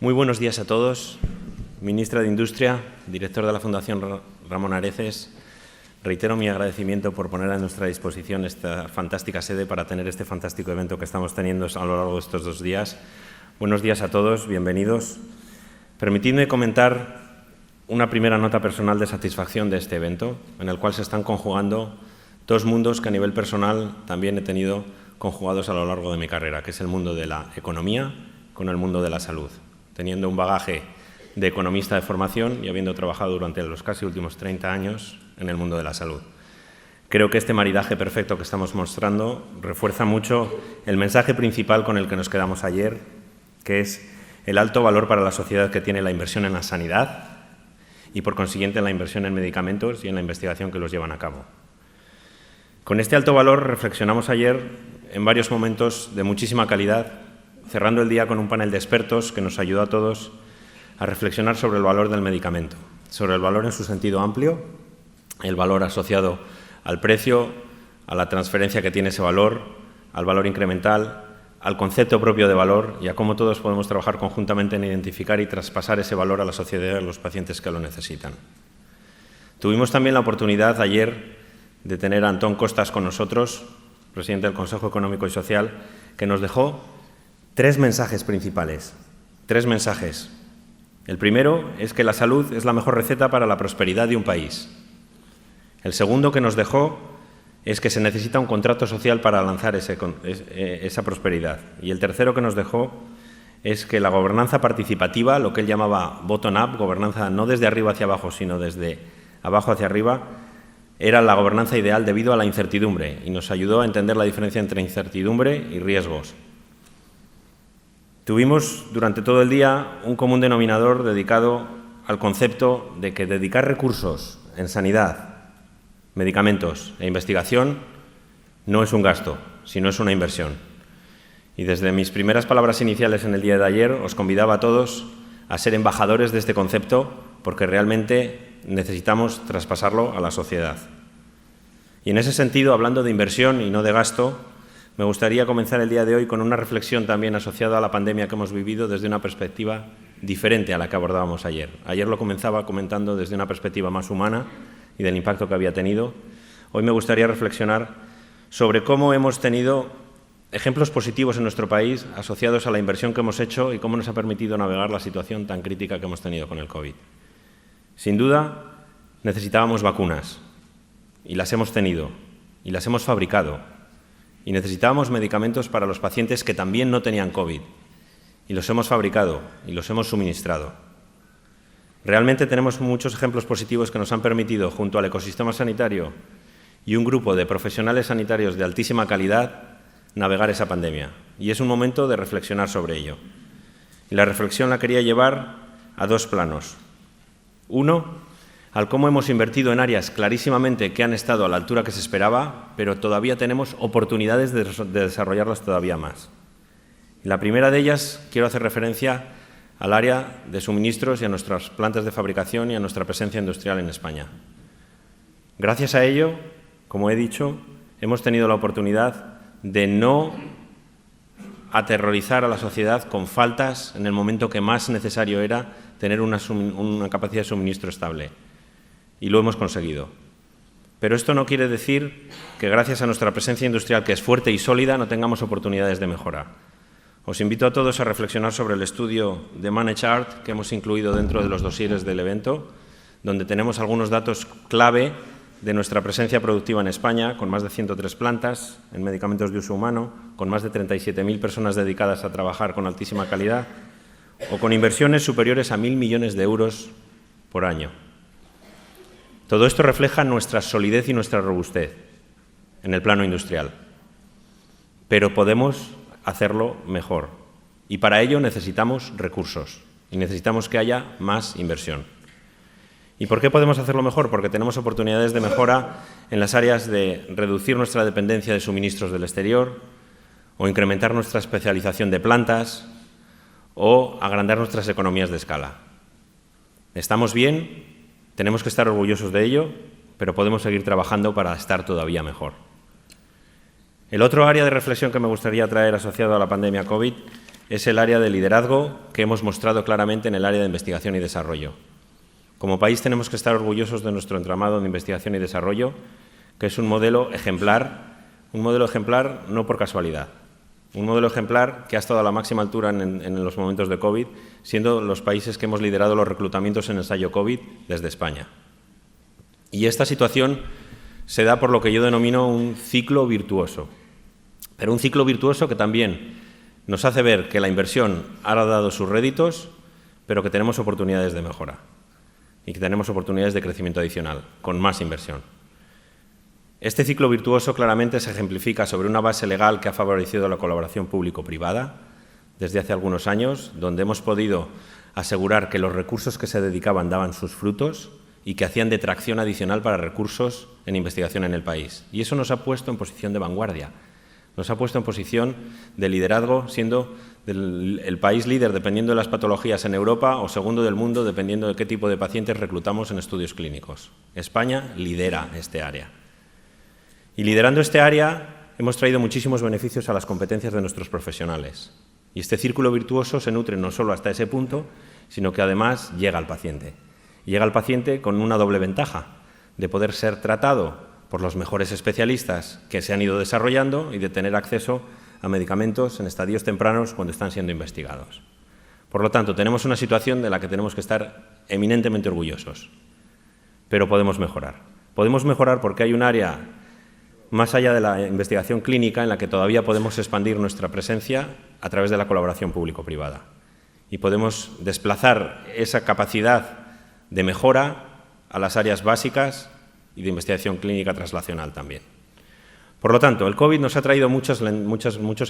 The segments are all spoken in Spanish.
Muy buenos días a todos. Ministra de Industria, director de la Fundación Ramón Areces, reitero mi agradecimiento por poner a nuestra disposición esta fantástica sede para tener este fantástico evento que estamos teniendo a lo largo de estos 2 días. Buenos días a todos, bienvenidos. Permitidme comentar una primera nota personal de satisfacción de este evento, en el cual se están conjugando 2 mundos que a nivel personal también he tenido conjugados a lo largo de mi carrera, que es el mundo de la economía con el mundo de la salud. Teniendo un bagaje de economista de formación y habiendo trabajado durante los casi últimos 30 años en el mundo de la salud. Creo que este maridaje perfecto que estamos mostrando refuerza mucho el mensaje principal con el que nos quedamos ayer, que es el alto valor para la sociedad que tiene la inversión en la sanidad y, por consiguiente, la inversión en medicamentos y en la investigación que los llevan a cabo. Con este alto valor reflexionamos ayer en varios momentos de muchísima calidad, cerrando el día con un panel de expertos que nos ayudó a todos a reflexionar sobre el valor del medicamento, sobre el valor en su sentido amplio, el valor asociado al precio, a la transferencia que tiene ese valor, al valor incremental, al concepto propio de valor y a cómo todos podemos trabajar conjuntamente en identificar y traspasar ese valor a la sociedad y a los pacientes que lo necesitan. Tuvimos también la oportunidad ayer de tener a Antón Costas con nosotros, presidente del Consejo Económico y Social, que nos dejó 3 mensajes principales. 3 mensajes. El primero es que la salud es la mejor receta para la prosperidad de un país. El segundo que nos dejó es que se necesita un contrato social para lanzar esa prosperidad. Y el tercero que nos dejó es que la gobernanza participativa, lo que él llamaba bottom-up, gobernanza no desde arriba hacia abajo, sino desde abajo hacia arriba, era la gobernanza ideal debido a la incertidumbre y nos ayudó a entender la diferencia entre incertidumbre y riesgos. Tuvimos durante todo el día un común denominador dedicado al concepto de que dedicar recursos en sanidad, medicamentos e investigación no es un gasto, sino es una inversión. Y desde mis primeras palabras iniciales en el día de ayer os convidaba a todos a ser embajadores de este concepto porque realmente necesitamos traspasarlo a la sociedad. Y en ese sentido, hablando de inversión y no de gasto, me gustaría comenzar el día de hoy con una reflexión también asociada a la pandemia que hemos vivido desde una perspectiva diferente a la que abordábamos ayer. Ayer lo comenzaba comentando desde una perspectiva más humana y del impacto que había tenido. Hoy me gustaría reflexionar sobre cómo hemos tenido ejemplos positivos en nuestro país asociados a la inversión que hemos hecho y cómo nos ha permitido navegar la situación tan crítica que hemos tenido con el COVID. Sin duda, necesitábamos vacunas y las hemos tenido y las hemos fabricado. Y necesitábamos medicamentos para los pacientes que también no tenían COVID. Y los hemos fabricado y los hemos suministrado. Realmente tenemos muchos ejemplos positivos que nos han permitido, junto al ecosistema sanitario y un grupo de profesionales sanitarios de altísima calidad, navegar esa pandemia. Y es un momento de reflexionar sobre ello. Y la reflexión la quería llevar a 2 planos. Uno, al cómo hemos invertido en áreas clarísimamente que han estado a la altura que se esperaba, pero todavía tenemos oportunidades de desarrollarlas todavía más. Y la primera de ellas quiero hacer referencia al área de suministros y a nuestras plantas de fabricación y a nuestra presencia industrial en España. Gracias a ello, como he dicho, hemos tenido la oportunidad de no aterrorizar a la sociedad con faltas en el momento que más necesario era tener una capacidad de suministro estable. Y lo hemos conseguido. Pero esto no quiere decir que gracias a nuestra presencia industrial, que es fuerte y sólida, no tengamos oportunidades de mejora. Os invito a todos a reflexionar sobre el estudio de ManageArt que hemos incluido dentro de los dosieres del evento, donde tenemos algunos datos clave de nuestra presencia productiva en España, con más de 103 plantas en medicamentos de uso humano, con más de 37.000 personas dedicadas a trabajar con altísima calidad o con inversiones superiores a 1.000 millones de euros por año. Todo esto refleja nuestra solidez y nuestra robustez en el plano industrial, pero podemos hacerlo mejor y para ello necesitamos recursos y necesitamos que haya más inversión. ¿Y por qué podemos hacerlo mejor? Porque tenemos oportunidades de mejora en las áreas de reducir nuestra dependencia de suministros del exterior o incrementar nuestra especialización de plantas o agrandar nuestras economías de escala. Estamos bien. Tenemos que estar orgullosos de ello, pero podemos seguir trabajando para estar todavía mejor. El otro área de reflexión que me gustaría traer asociado a la pandemia COVID es el área de liderazgo que hemos mostrado claramente en el área de investigación y desarrollo. Como país tenemos que estar orgullosos de nuestro entramado de investigación y desarrollo, que es un modelo ejemplar no por casualidad, un modelo ejemplar que ha estado a la máxima altura en los momentos de COVID, siendo los países que hemos liderado los reclutamientos en ensayo COVID desde España. Y esta situación se da por lo que yo denomino un ciclo virtuoso, pero un ciclo virtuoso que también nos hace ver que la inversión ha dado sus réditos, pero que tenemos oportunidades de mejora y que tenemos oportunidades de crecimiento adicional, con más inversión. Este ciclo virtuoso claramente se ejemplifica sobre una base legal que ha favorecido la colaboración público-privada desde hace algunos años, donde hemos podido asegurar que los recursos que se dedicaban daban sus frutos y que hacían de tracción adicional para recursos en investigación en el país. Y eso nos ha puesto en posición de vanguardia, nos ha puesto en posición de liderazgo, siendo el país líder dependiendo de las patologías en Europa o segundo del mundo dependiendo de qué tipo de pacientes reclutamos en estudios clínicos. España lidera este área. Y liderando este área hemos traído muchísimos beneficios a las competencias de nuestros profesionales. Y este círculo virtuoso se nutre no solo hasta ese punto, sino que además llega al paciente. Y llega al paciente con una doble ventaja, de poder ser tratado por los mejores especialistas que se han ido desarrollando y de tener acceso a medicamentos en estadios tempranos cuando están siendo investigados. Por lo tanto, tenemos una situación de la que tenemos que estar eminentemente orgullosos, pero podemos mejorar. Podemos mejorar porque hay un área más allá de la investigación clínica en la que todavía podemos expandir nuestra presencia a través de la colaboración público-privada y podemos desplazar esa capacidad de mejora a las áreas básicas y de investigación clínica translacional también. Por lo tanto, el COVID nos ha traído muchos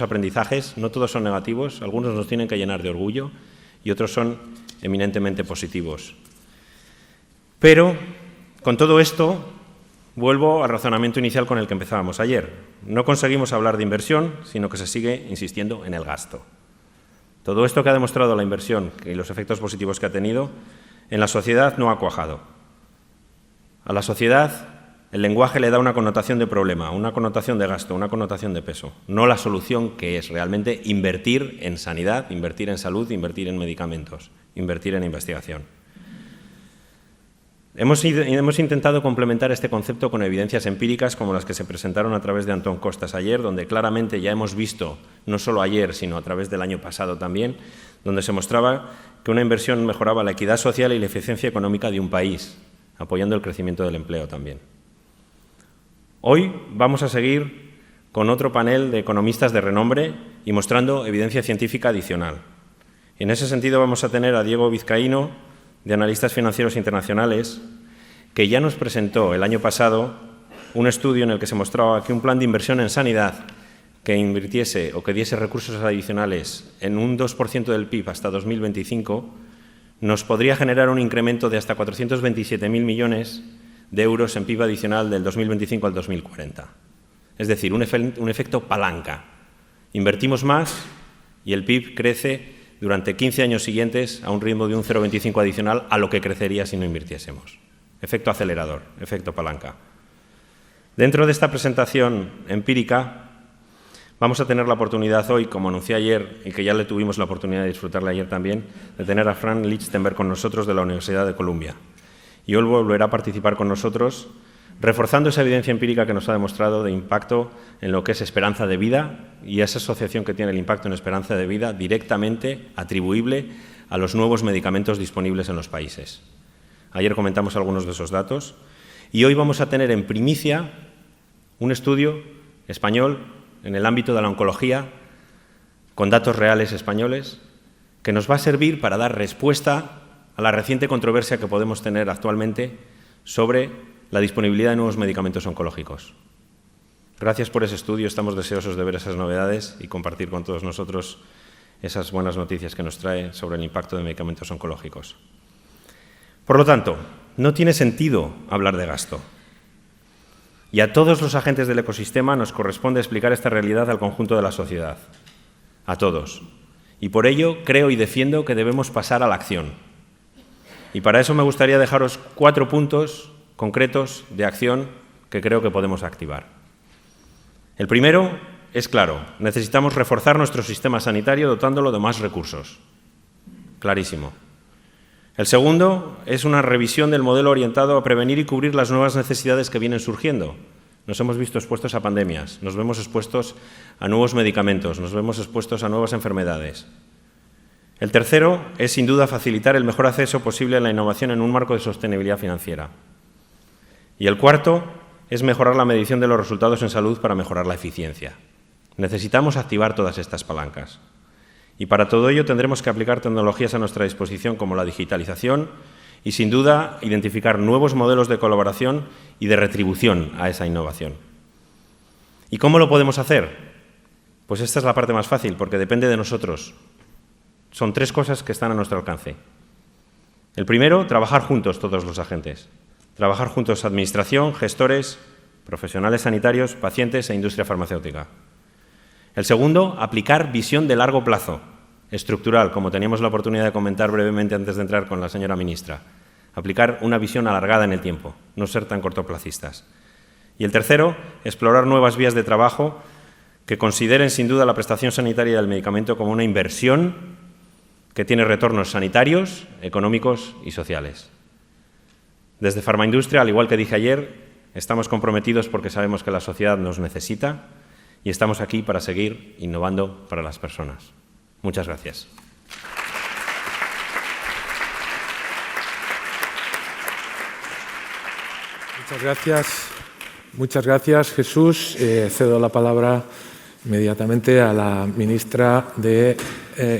aprendizajes, no todos son negativos, algunos nos tienen que llenar de orgullo y otros son eminentemente positivos. Pero, con todo esto, vuelvo al razonamiento inicial con el que empezábamos ayer. No conseguimos hablar de inversión, sino que se sigue insistiendo en el gasto. Todo esto que ha demostrado la inversión y los efectos positivos que ha tenido, en la sociedad no ha cuajado. A la sociedad el lenguaje le da una connotación de problema, una connotación de gasto, una connotación de peso, no la solución que es realmente invertir en sanidad, invertir en salud, invertir en medicamentos, invertir en investigación. Hemos intentado complementar este concepto con evidencias empíricas como las que se presentaron a través de Antón Costas ayer, donde claramente ya hemos visto, no solo ayer, sino a través del año pasado también, donde se mostraba que una inversión mejoraba la equidad social y la eficiencia económica de un país, apoyando el crecimiento del empleo también. Hoy vamos a seguir con otro panel de economistas de renombre y mostrando evidencia científica adicional. En ese sentido vamos a tener a Diego Vizcaíno, de Analistas Financieros Internacionales, que ya nos presentó el año pasado un estudio en el que se mostraba que un plan de inversión en sanidad que invirtiese o que diese recursos adicionales en un 2% del PIB hasta 2025 nos podría generar un incremento de hasta 427.000 millones de euros en PIB adicional del 2025 al 2040. Es decir, un efecto palanca. Invertimos más y el PIB crece durante 15 años siguientes a un ritmo de un 0,25 adicional a lo que crecería si no invirtiésemos. Efecto acelerador, efecto palanca. Dentro de esta presentación empírica vamos a tener la oportunidad hoy, como anuncié ayer y que ya le tuvimos la oportunidad de disfrutarla ayer también, de tener a Frank Lichtenberg con nosotros de la Universidad de Columbia. Y hoy volverá a participar con nosotros, reforzando esa evidencia empírica que nos ha demostrado de impacto en lo que es esperanza de vida y esa asociación que tiene el impacto en esperanza de vida directamente atribuible a los nuevos medicamentos disponibles en los países. Ayer comentamos algunos de esos datos y hoy vamos a tener en primicia un estudio español en el ámbito de la oncología con datos reales españoles que nos va a servir para dar respuesta a la reciente controversia que podemos tener actualmente sobre la disponibilidad de nuevos medicamentos oncológicos. Gracias por ese estudio, estamos deseosos de ver esas novedades y compartir con todos nosotros esas buenas noticias que nos trae sobre el impacto de medicamentos oncológicos. Por lo tanto, no tiene sentido hablar de gasto. Y a todos los agentes del ecosistema nos corresponde explicar esta realidad al conjunto de la sociedad. A todos. Y por ello creo y defiendo que debemos pasar a la acción. Y para eso me gustaría dejaros 4 puntos concretos de acción que creo que podemos activar. El primero es claro. Necesitamos reforzar nuestro sistema sanitario dotándolo de más recursos. Clarísimo. El segundo es una revisión del modelo orientado a prevenir y cubrir las nuevas necesidades que vienen surgiendo. Nos hemos visto expuestos a pandemias, nos vemos expuestos a nuevos medicamentos, nos vemos expuestos a nuevas enfermedades. El tercero es, sin duda, facilitar el mejor acceso posible a la innovación en un marco de sostenibilidad financiera. Y el cuarto es mejorar la medición de los resultados en salud para mejorar la eficiencia. Necesitamos activar todas estas palancas. Y para todo ello tendremos que aplicar tecnologías a nuestra disposición como la digitalización y, sin duda, identificar nuevos modelos de colaboración y de retribución a esa innovación. ¿Y cómo lo podemos hacer? Pues esta es la parte más fácil, porque depende de nosotros. Son 3 cosas que están a nuestro alcance. El primero, trabajar juntos todos los agentes. Trabajar juntos administración, gestores, profesionales sanitarios, pacientes e industria farmacéutica. El segundo, aplicar visión de largo plazo, estructural, como teníamos la oportunidad de comentar brevemente antes de entrar con la señora ministra. Aplicar una visión alargada en el tiempo, no ser tan cortoplacistas. Y el tercero, explorar nuevas vías de trabajo que consideren sin duda la prestación sanitaria del medicamento como una inversión que tiene retornos sanitarios, económicos y sociales. Desde Farmaindustria, al igual que dije ayer, estamos comprometidos porque sabemos que la sociedad nos necesita y estamos aquí para seguir innovando para las personas. Muchas gracias. Muchas gracias, Jesús. Cedo la palabra inmediatamente a la ministra de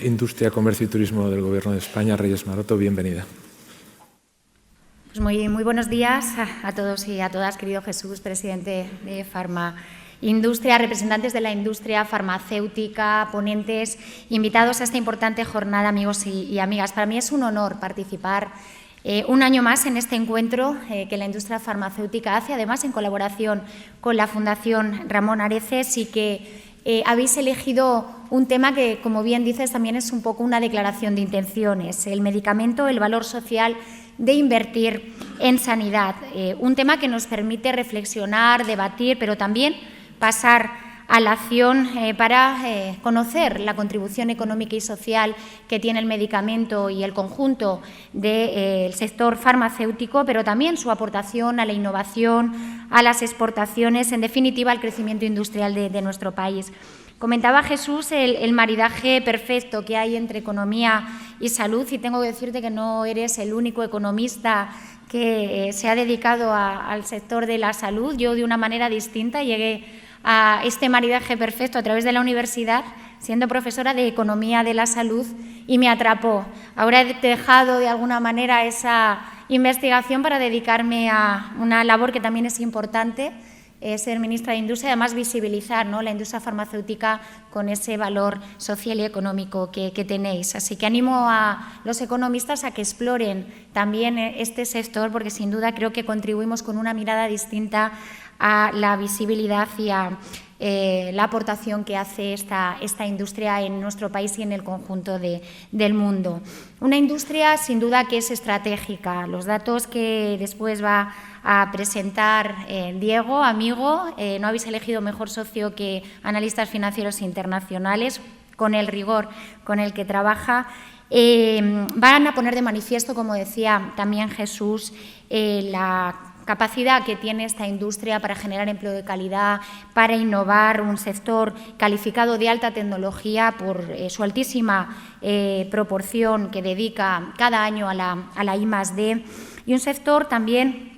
Industria, Comercio y Turismo del Gobierno de España, Reyes Maroto. Bienvenida. Pues muy buenos días a todos y a todas, querido Jesús, presidente de Farmaindustria, representantes de la industria farmacéutica, ponentes, invitados a esta importante jornada, amigos y amigas. Para mí es un honor participar un año más en este encuentro que la industria farmacéutica hace, además en colaboración con la Fundación Ramón Areces, y que habéis elegido un tema que, como bien dices, también es un poco una declaración de intenciones: el medicamento, el valor social de invertir en sanidad. Un tema que nos permite reflexionar, debatir, pero también pasar a la acción para conocer la contribución económica y social que tiene el medicamento y el conjunto del sector farmacéutico, pero también su aportación a la innovación, a las exportaciones, en definitiva, al crecimiento industrial de nuestro país. Comentaba Jesús el maridaje perfecto que hay entre economía y salud, y tengo que decirte que no eres el único economista que se ha dedicado al sector de la salud. Yo, de una manera distinta, llegué a este maridaje perfecto a través de la universidad, siendo profesora de Economía de la Salud, y me atrapó. Ahora he dejado de alguna manera esa investigación para dedicarme a una labor que también es importante, ser ministra de Industria, y además visibilizar, ¿no?, la industria farmacéutica con ese valor social y económico que tenéis. Así que animo a los economistas a que exploren también este sector, porque sin duda creo que contribuimos con una mirada distinta a la visibilidad y a la aportación que hace esta industria en nuestro país y en el conjunto del mundo. Una industria sin duda que es estratégica. Los datos que después va a presentar Diego, amigo, no habéis elegido mejor socio que analistas financieros internacionales, con el rigor con el que trabaja. Van a poner de manifiesto, como decía también Jesús, la capacidad que tiene esta industria para generar empleo de calidad, para innovar, un sector calificado de alta tecnología por su altísima proporción que dedica cada año a la I+D, y un sector también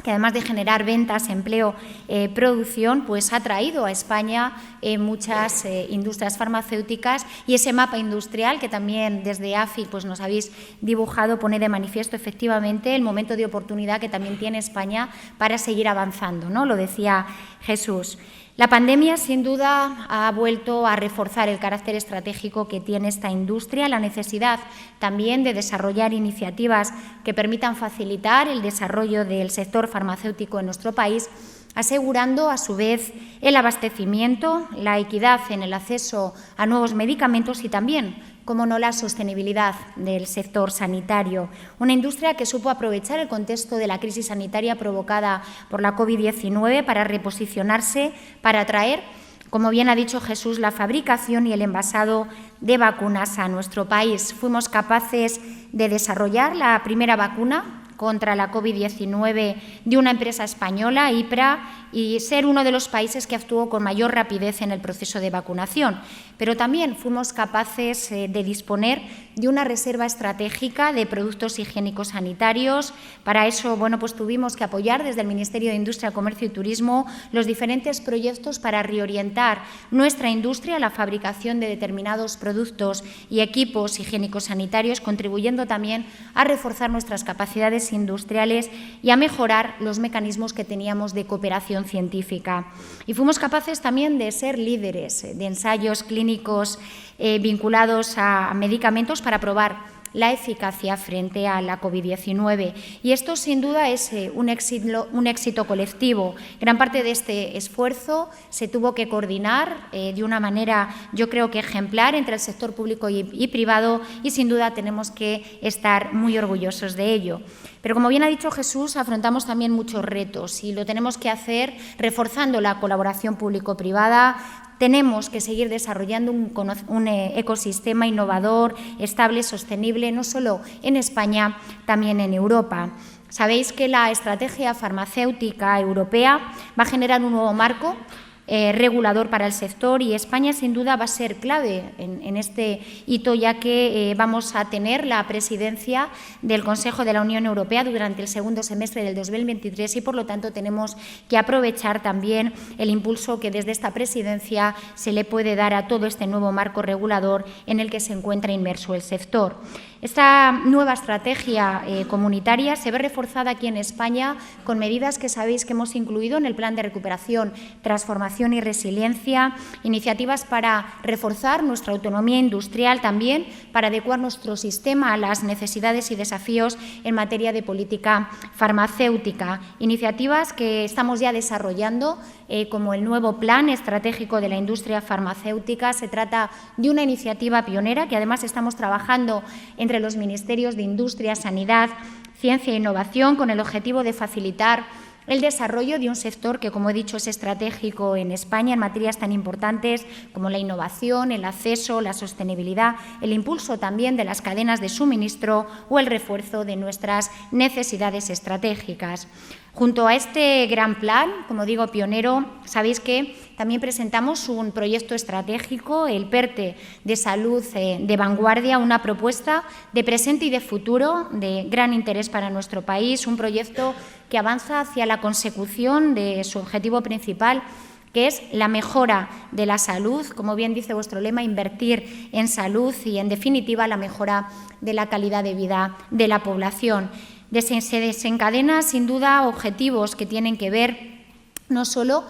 que, además de generar ventas, empleo, producción, pues ha traído a España muchas industrias farmacéuticas, y ese mapa industrial que también desde AFI pues nos habéis dibujado pone de manifiesto efectivamente el momento de oportunidad que también tiene España para seguir avanzando, ¿no? Lo decía Jesús. La pandemia, sin duda, ha vuelto a reforzar el carácter estratégico que tiene esta industria, la necesidad también de desarrollar iniciativas que permitan facilitar el desarrollo del sector farmacéutico en nuestro país, asegurando a su vez el abastecimiento, la equidad en el acceso a nuevos medicamentos y también, como no, la sostenibilidad del sector sanitario. Una industria que supo aprovechar el contexto de la crisis sanitaria provocada por la COVID-19 para reposicionarse, para atraer como bien ha dicho Jesús, la fabricación y el envasado de vacunas a nuestro país. Fuimos capaces de desarrollar la primera vacuna contra la COVID-19 de una empresa española, IPRA, y ser uno de los países que actuó con mayor rapidez en el proceso de vacunación. Pero también fuimos capaces de disponer de una reserva estratégica de productos higiénicos sanitarios. Para eso, pues tuvimos que apoyar desde el Ministerio de Industria, Comercio y Turismo los diferentes proyectos para reorientar nuestra industria a la fabricación de determinados productos y equipos higiénicos sanitarios, contribuyendo también a reforzar nuestras capacidades industriales y a mejorar los mecanismos que teníamos de cooperación científica. Y fuimos capaces también de ser líderes de ensayos clínicos vinculados a medicamentos para probar la eficacia frente a la COVID-19. Y esto, sin duda, es un éxito colectivo. Gran parte de este esfuerzo se tuvo que coordinar de una manera, yo creo que ejemplar, entre el sector público y privado, y sin duda tenemos que estar muy orgullosos de ello. Pero, como bien ha dicho Jesús, afrontamos también muchos retos y lo tenemos que hacer reforzando la colaboración público-privada. Tenemos que seguir desarrollando un ecosistema innovador, estable, sostenible, no solo en España, también en Europa. Sabéis que la estrategia farmacéutica europea va a generar un nuevo marco regulador para el sector, y España sin duda va a ser clave en este hito, ya que vamos a tener la presidencia del Consejo de la Unión Europea durante el segundo semestre del 2023 y, por lo tanto, tenemos que aprovechar también el impulso que desde esta presidencia se le puede dar a todo este nuevo marco regulador en el que se encuentra inmerso el sector. Esta nueva estrategia comunitaria se ve reforzada aquí en España con medidas que sabéis que hemos incluido en el Plan de Recuperación, Transformación y Resiliencia, iniciativas para reforzar nuestra autonomía industrial, también para adecuar nuestro sistema a las necesidades y desafíos en materia de política farmacéutica, iniciativas que estamos ya desarrollando como el nuevo Plan Estratégico de la Industria Farmacéutica. Se trata de una iniciativa pionera que además estamos trabajando entre los Ministerios de Industria, Sanidad, Ciencia e Innovación, con el objetivo de facilitar el desarrollo de un sector que, como he dicho, es estratégico en España en materias tan importantes como la innovación, el acceso, la sostenibilidad, el impulso también de las cadenas de suministro o el refuerzo de nuestras necesidades estratégicas. Junto a este gran plan, como digo, pionero, sabéis que también presentamos un proyecto estratégico, el PERTE de salud de vanguardia, una propuesta de presente y de futuro de gran interés para nuestro país, un proyecto que avanza hacia la consecución de su objetivo principal, que es la mejora de la salud, como bien dice vuestro lema, invertir en salud y, en definitiva, la mejora de la calidad de vida de la población. Se desencadena, sin duda, objetivos que tienen que ver no solo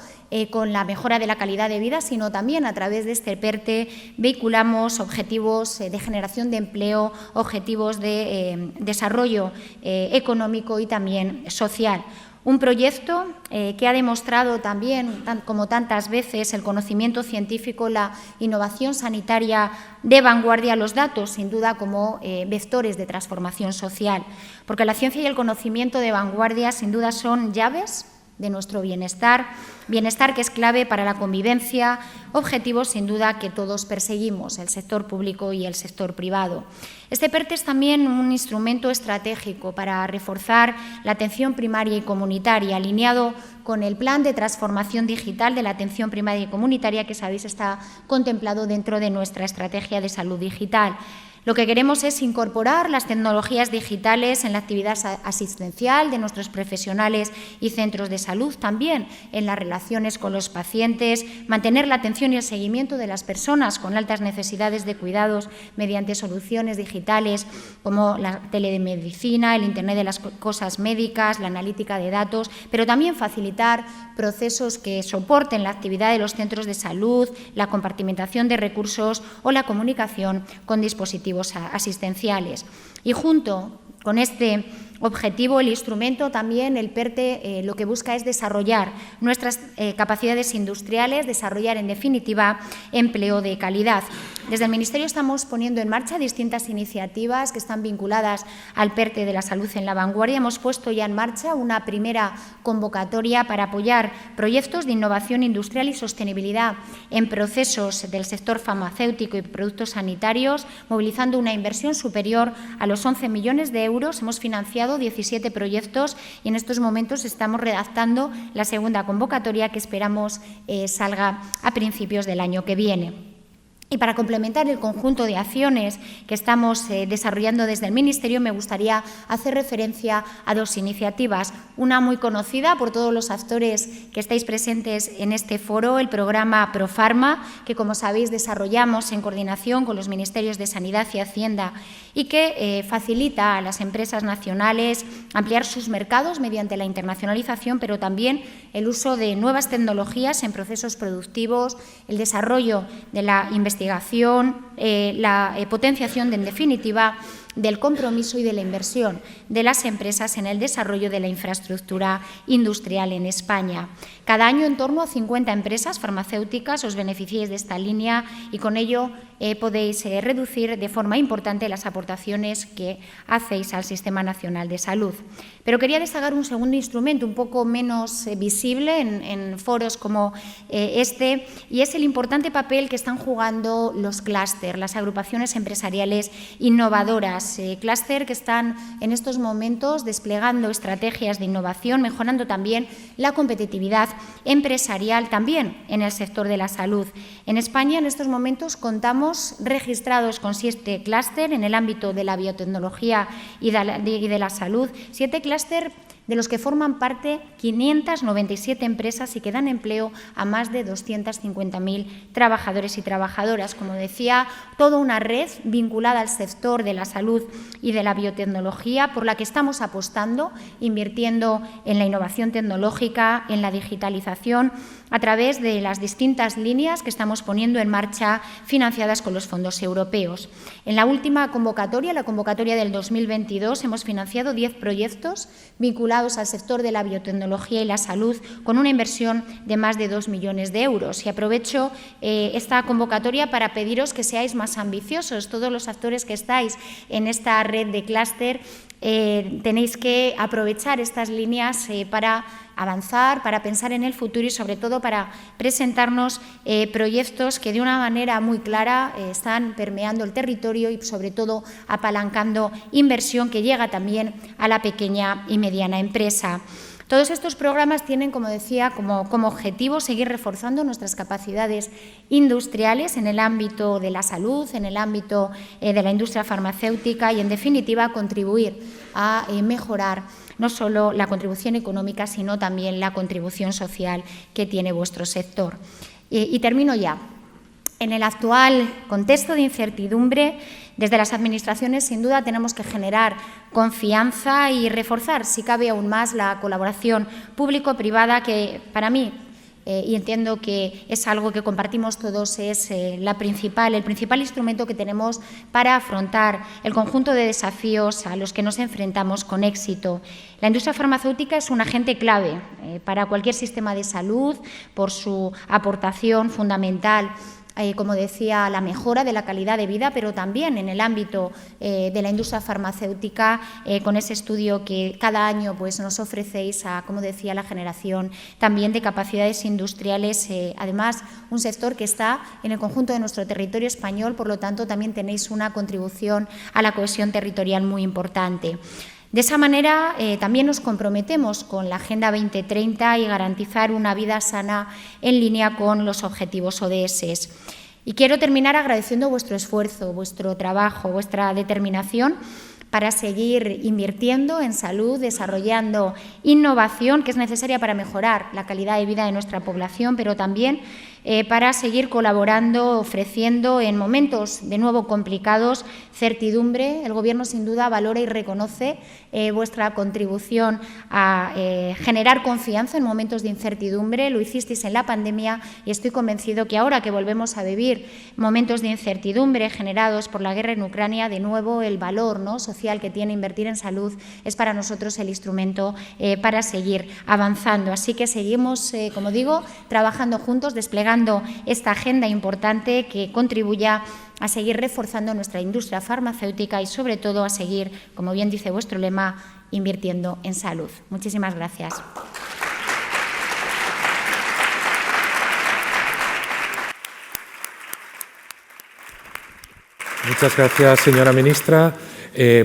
con la mejora de la calidad de vida, sino también a través de este PERTE vehiculamos objetivos de generación de empleo, objetivos de desarrollo económico y también social. Un proyecto que ha demostrado también, como tantas veces, el conocimiento científico, la innovación sanitaria de vanguardia, los datos, sin duda, como vectores de transformación social, porque la ciencia y el conocimiento de vanguardia, sin duda, son llaves de nuestro bienestar que es clave para la convivencia, objetivos sin duda que todos perseguimos, el sector público y el sector privado. Este PERTE es también un instrumento estratégico para reforzar la atención primaria y comunitaria, alineado con el Plan de Transformación Digital de la Atención Primaria y Comunitaria, que sabéis está contemplado dentro de nuestra Estrategia de Salud Digital. Lo que queremos es incorporar las tecnologías digitales en la actividad asistencial de nuestros profesionales y centros de salud, también en las relaciones con los pacientes, mantener la atención y el seguimiento de las personas con altas necesidades de cuidados mediante soluciones digitales como la telemedicina, el Internet de las cosas médicas, la analítica de datos, pero también facilitar procesos que soporten la actividad de los centros de salud, la compartimentación de recursos o la comunicación con dispositivos asistenciales. Y junto con este objetivo, el instrumento también, el PERTE, lo que busca es desarrollar nuestras capacidades industriales, desarrollar, en definitiva, empleo de calidad. Desde el Ministerio estamos poniendo en marcha distintas iniciativas que están vinculadas al PERTE de la salud en la vanguardia. Hemos puesto ya en marcha una primera convocatoria para apoyar proyectos de innovación industrial y sostenibilidad en procesos del sector farmacéutico y productos sanitarios, movilizando una inversión superior a los 11 millones de euros. Hemos financiado 17 proyectos y en estos momentos estamos redactando la segunda convocatoria que esperamos salga a principios del año que viene. Y para complementar el conjunto de acciones que estamos desarrollando desde el Ministerio, me gustaría hacer referencia a dos iniciativas. Una muy conocida por todos los actores que estáis presentes en este foro, el programa Profarma, que, como sabéis, desarrollamos en coordinación con los Ministerios de Sanidad y Hacienda y que facilita a las empresas nacionales ampliar sus mercados mediante la internacionalización, pero también el uso de nuevas tecnologías en procesos productivos, el desarrollo de la investigación, la potenciación, en definitiva, del compromiso y de la inversión de las empresas en el desarrollo de la infraestructura industrial en España. Cada año, en torno a 50 empresas farmacéuticas os beneficiáis de esta línea y con ello podéis reducir de forma importante las aportaciones que hacéis al Sistema Nacional de Salud. Pero quería destacar un segundo instrumento un poco menos visible en foros como este, y es el importante papel que están jugando los clúster, las agrupaciones empresariales innovadoras, clúster que están en estos momentos desplegando estrategias de innovación, mejorando también la competitividad empresarial también en el sector de la salud. En España, en estos momentos, contamos registrados con 7 clúster en el ámbito de la biotecnología y de la salud, 7 clúster de los que forman parte 597 empresas y que dan empleo a más de 250.000 trabajadores y trabajadoras. Como decía, toda una red vinculada al sector de la salud y de la biotecnología por la que estamos apostando, invirtiendo en la innovación tecnológica, en la digitalización, a través de las distintas líneas que estamos poniendo en marcha financiadas con los fondos europeos. En la última convocatoria, la convocatoria del 2022, hemos financiado 10 proyectos vinculados al sector de la biotecnología y la salud con una inversión de más de 2 millones de euros. Y aprovecho esta convocatoria para pediros que seáis más ambiciosos. Todos los actores que estáis en esta red de clúster tenéis que aprovechar estas líneas para avanzar, para pensar en el futuro y, sobre todo, para presentarnos proyectos que de una manera muy clara están permeando el territorio y, sobre todo, apalancando inversión que llega también a la pequeña y mediana empresa. Todos estos programas tienen, como decía, como objetivo seguir reforzando nuestras capacidades industriales en el ámbito de la salud, en el ámbito de la industria farmacéutica y, en definitiva, contribuir a mejorar no solo la contribución económica, sino también la contribución social que tiene vuestro sector. Y termino ya. En el actual contexto de incertidumbre, desde las administraciones, sin duda, tenemos que generar confianza y reforzar, si cabe aún más, la colaboración público-privada, que para mí, y entiendo que es algo que compartimos todos, es el principal instrumento que tenemos para afrontar el conjunto de desafíos a los que nos enfrentamos con éxito. La industria farmacéutica es un agente clave para cualquier sistema de salud por su aportación fundamental, como decía, la mejora de la calidad de vida, pero también en el ámbito de la industria farmacéutica, con ese estudio que cada año pues, nos ofrecéis a, como decía, la generación también de capacidades industriales. Además, un sector que está en el conjunto de nuestro territorio español, por lo tanto, también tenéis una contribución a la cohesión territorial muy importante. De esa manera, también nos comprometemos con la Agenda 2030 y garantizar una vida sana en línea con los objetivos ODS. Y quiero terminar agradeciendo vuestro esfuerzo, vuestro trabajo, vuestra determinación para seguir invirtiendo en salud, desarrollando innovación que es necesaria para mejorar la calidad de vida de nuestra población, pero también para seguir colaborando, ofreciendo en momentos de nuevo complicados certidumbre. El Gobierno sin duda valora y reconoce vuestra contribución a generar confianza en momentos de incertidumbre. Lo hicisteis en la pandemia y estoy convencido que ahora que volvemos a vivir momentos de incertidumbre generados por la guerra en Ucrania, de nuevo el valor, ¿no?, social que tiene invertir en salud es para nosotros el instrumento para seguir avanzando. Así que seguimos, como digo, trabajando juntos, desplegando esta agenda importante que contribuya a seguir reforzando nuestra industria farmacéutica y, sobre todo, a seguir, como bien dice vuestro lema, invirtiendo en salud. Muchísimas gracias. Muchas gracias, señora ministra.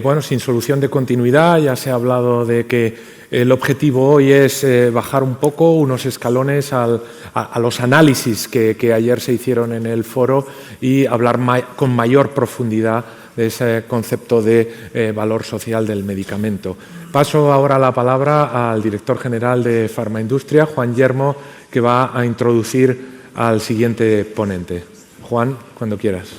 Bueno, sin solución de continuidad, ya se ha hablado de que el objetivo hoy es bajar un poco, unos escalones a los análisis que ayer se hicieron en el foro y hablar con mayor profundidad de ese concepto de valor social del medicamento. Paso ahora la palabra al director general de Farmaindustria, Juan Yermo, que va a introducir al siguiente ponente. Juan, cuando quieras.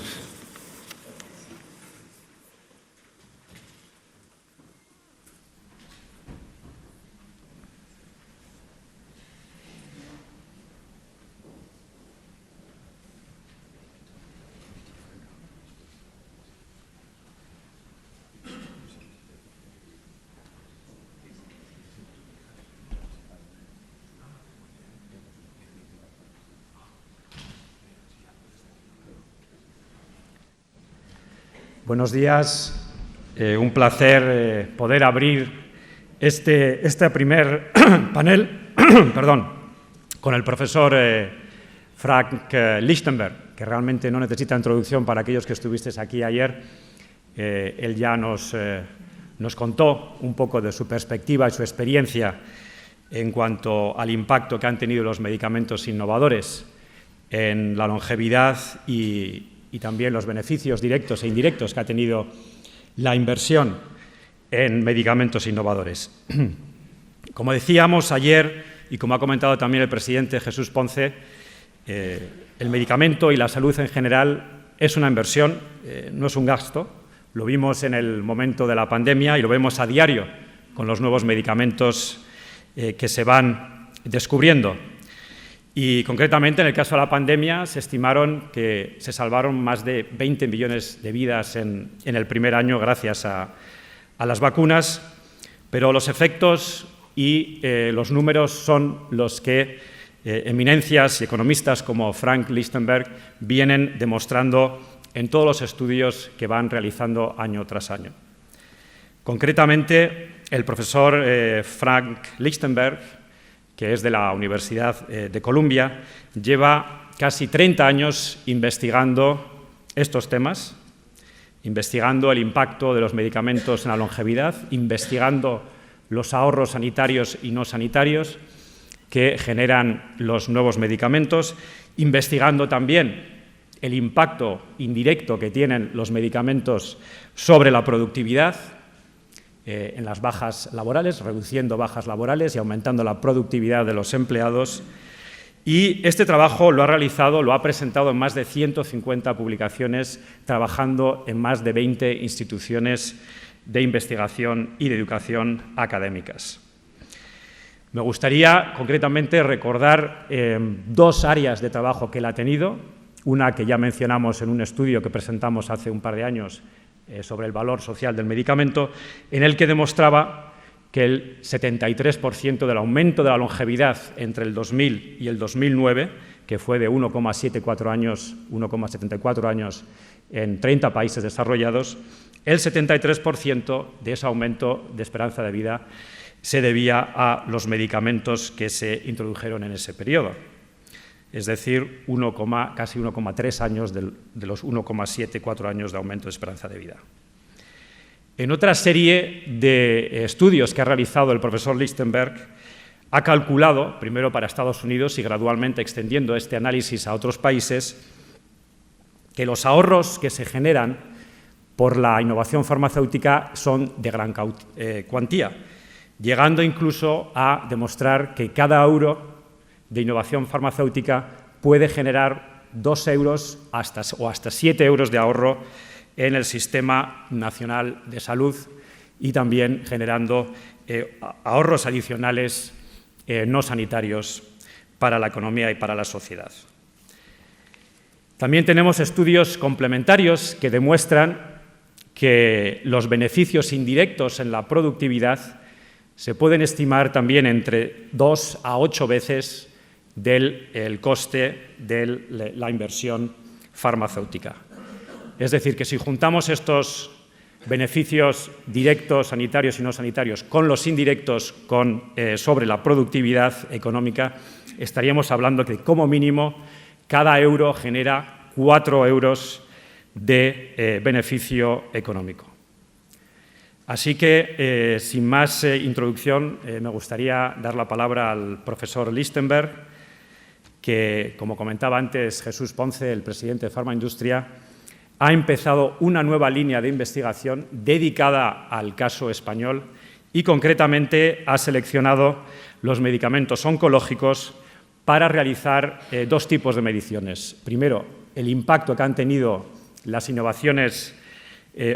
Buenos días. Un placer poder abrir este primer panel con el profesor Frank Lichtenberg, que realmente no necesita introducción para aquellos que estuvisteis aquí ayer. Él ya nos contó un poco de su perspectiva y su experiencia en cuanto al impacto que han tenido los medicamentos innovadores en la longevidad y también los beneficios directos e indirectos que ha tenido la inversión en medicamentos innovadores. Como decíamos ayer, y como ha comentado también el presidente Jesús Ponce, el medicamento y la salud en general es una inversión, no es un gasto. Lo vimos en el momento de la pandemia y lo vemos a diario con los nuevos medicamentos que se van descubriendo. Y concretamente, en el caso de la pandemia, se estimaron que se salvaron más de 20 millones de vidas en el primer año gracias a las vacunas, pero los efectos y los números son los que eminencias y economistas como Frank Lichtenberg vienen demostrando en todos los estudios que van realizando año tras año. Concretamente, el profesor Frank Lichtenberg, que es de la Universidad de Columbia, lleva casi 30 años investigando estos temas, investigando el impacto de los medicamentos en la longevidad, investigando los ahorros sanitarios y no sanitarios que generan los nuevos medicamentos, investigando también el impacto indirecto que tienen los medicamentos sobre la productividad, en las bajas laborales, reduciendo bajas laborales y aumentando la productividad de los empleados. Y este trabajo lo ha realizado, lo ha presentado en más de 150 publicaciones, trabajando en más de 20 instituciones de investigación y de educación académicas. Me gustaría concretamente recordar dos áreas de trabajo que él ha tenido, una que ya mencionamos en un estudio que presentamos hace un par de años sobre el valor social del medicamento, en el que demostraba que el 73% del aumento de la longevidad entre el 2000 y el 2009, que fue de 1,74 años en 30 países desarrollados, el 73% de ese aumento de esperanza de vida se debía a los medicamentos que se introdujeron en ese periodo. Es decir, casi 1,3 años de los 1,74 años de aumento de esperanza de vida. En otra serie de estudios que ha realizado el profesor Lichtenberg, ha calculado, primero para Estados Unidos y gradualmente extendiendo este análisis a otros países, que los ahorros que se generan por la innovación farmacéutica son de gran cuantía, llegando incluso a demostrar que cada euro de innovación farmacéutica puede generar 2 euros o hasta 7 euros de ahorro en el Sistema Nacional de Salud y también generando ahorros adicionales no sanitarios para la economía y para la sociedad. También tenemos estudios complementarios que demuestran que los beneficios indirectos en la productividad se pueden estimar también entre 2 a 8 veces del coste de la inversión farmacéutica. Es decir, que si juntamos estos beneficios directos, sanitarios y no sanitarios, con los indirectos sobre la productividad económica, estaríamos hablando que, como mínimo, cada euro genera 4 euros de beneficio económico. Así que, sin más introducción, me gustaría dar la palabra al profesor Lichtenberg, que, como comentaba antes Jesús Ponce, el presidente de Farmaindustria, ha empezado una nueva línea de investigación dedicada al caso español y, concretamente, ha seleccionado los medicamentos oncológicos para realizar 2 tipos de mediciones. Primero, el impacto que han tenido las innovaciones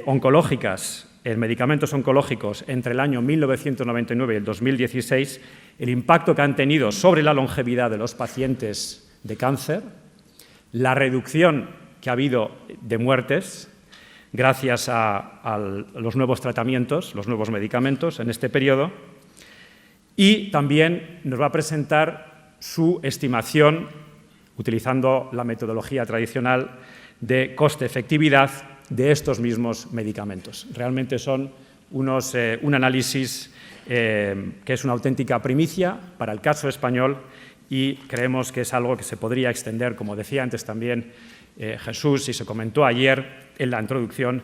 oncológicas en medicamentos oncológicos entre el año 1999 y el 2016, el impacto que han tenido sobre la longevidad de los pacientes de cáncer, la reducción que ha habido de muertes gracias a los nuevos tratamientos, los nuevos medicamentos en este periodo, y también nos va a presentar su estimación, utilizando la metodología tradicional de coste-efectividad de estos mismos medicamentos. Realmente son un análisis que es una auténtica primicia para el caso español y creemos que es algo que se podría extender, como decía antes también Jesús, y se comentó ayer en la introducción,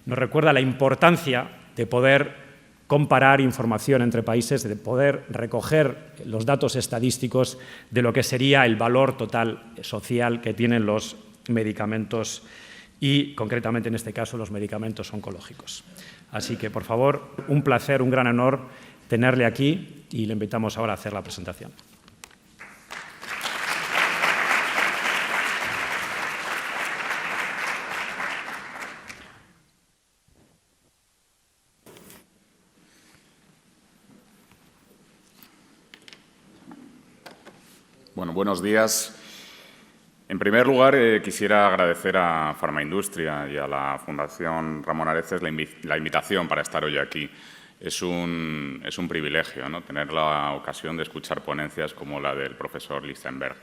nos recuerda la importancia de poder comparar información entre países, de poder recoger los datos estadísticos de lo que sería el valor total social que tienen los medicamentos y, concretamente en este caso, los medicamentos oncológicos. Así que, por favor, un placer, un gran honor tenerle aquí y le invitamos ahora a hacer la presentación. Bueno, buenos días. En primer lugar, quisiera agradecer a Farmaindustria y a la Fundación Ramón Areces la invitación para estar hoy aquí. Es un privilegio, ¿no?, tener la ocasión de escuchar ponencias como la del profesor Lichtenberg.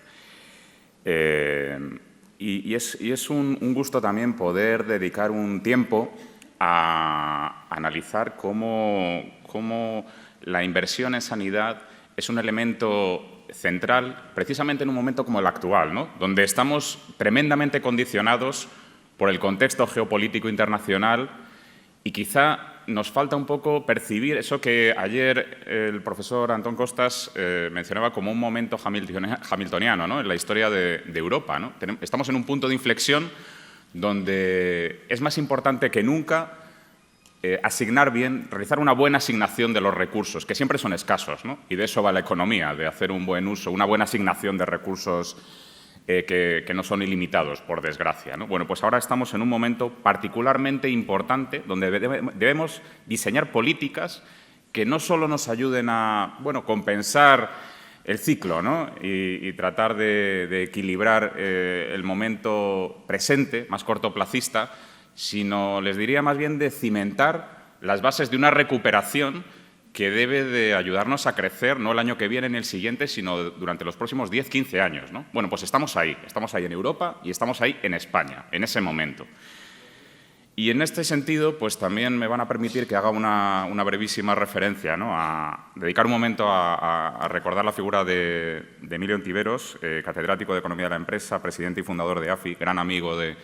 Y es un gusto también poder dedicar un tiempo a analizar cómo la inversión en sanidad es un elemento central, precisamente en un momento como el actual, ¿no?, donde estamos tremendamente condicionados por el contexto geopolítico internacional y quizá nos falta un poco percibir eso que ayer el profesor Antón Costas mencionaba como un momento hamiltoniano, ¿no?, en la historia de Europa, ¿no? Estamos en un punto de inflexión donde es más importante que nunca realizar una buena asignación de los recursos, que siempre son escasos, ¿no? Y de eso va la economía, de hacer un buen uso, una buena asignación de recursos que no son ilimitados, por desgracia, ¿no? Bueno, pues ahora estamos en un momento particularmente importante donde debemos diseñar políticas que no solo nos ayuden a, bueno, compensar el ciclo, ¿no?, y tratar de equilibrar el momento presente, más cortoplacista, sino, les diría más bien, de cimentar las bases de una recuperación que debe de ayudarnos a crecer, no el año que viene ni el siguiente, sino durante los próximos 10, 15 años, ¿no? Bueno, pues estamos ahí en Europa y estamos ahí en España, en ese momento. Y en este sentido, pues también me van a permitir que haga una brevísima referencia, ¿no?, a dedicar un momento a recordar la figura de Emilio Ontiveros, catedrático de Economía de la Empresa, presidente y fundador de AFI, gran amigo de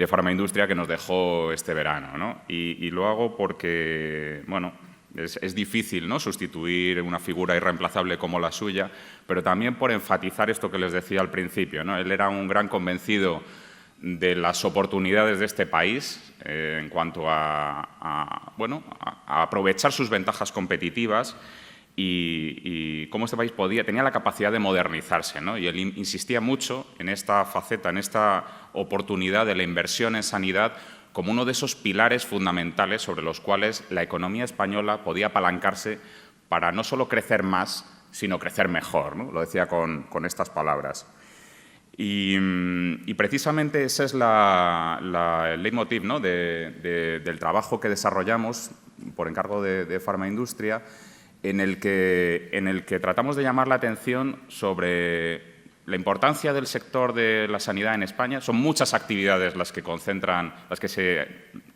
Farmaindustria, que nos dejó este verano, ¿no? Y lo hago porque, bueno, es difícil, ¿no?, sustituir una figura irreemplazable como la suya, pero también por enfatizar esto que les decía al principio, ¿no? Él era un gran convencido de las oportunidades de este país en cuanto a aprovechar sus ventajas competitivas y cómo este país tenía la capacidad de modernizarse, ¿no? Y él insistía mucho en esta faceta, en esta oportunidad de la inversión en sanidad como uno de esos pilares fundamentales sobre los cuales la economía española podía apalancarse para no solo crecer más, sino crecer mejor, ¿no? Lo decía con estas palabras. Y precisamente ese es el leitmotiv, ¿no? del trabajo que desarrollamos por encargo de Farmaindustria, en el que tratamos de llamar la atención sobre la importancia del sector de la sanidad en España. Son muchas actividades las que se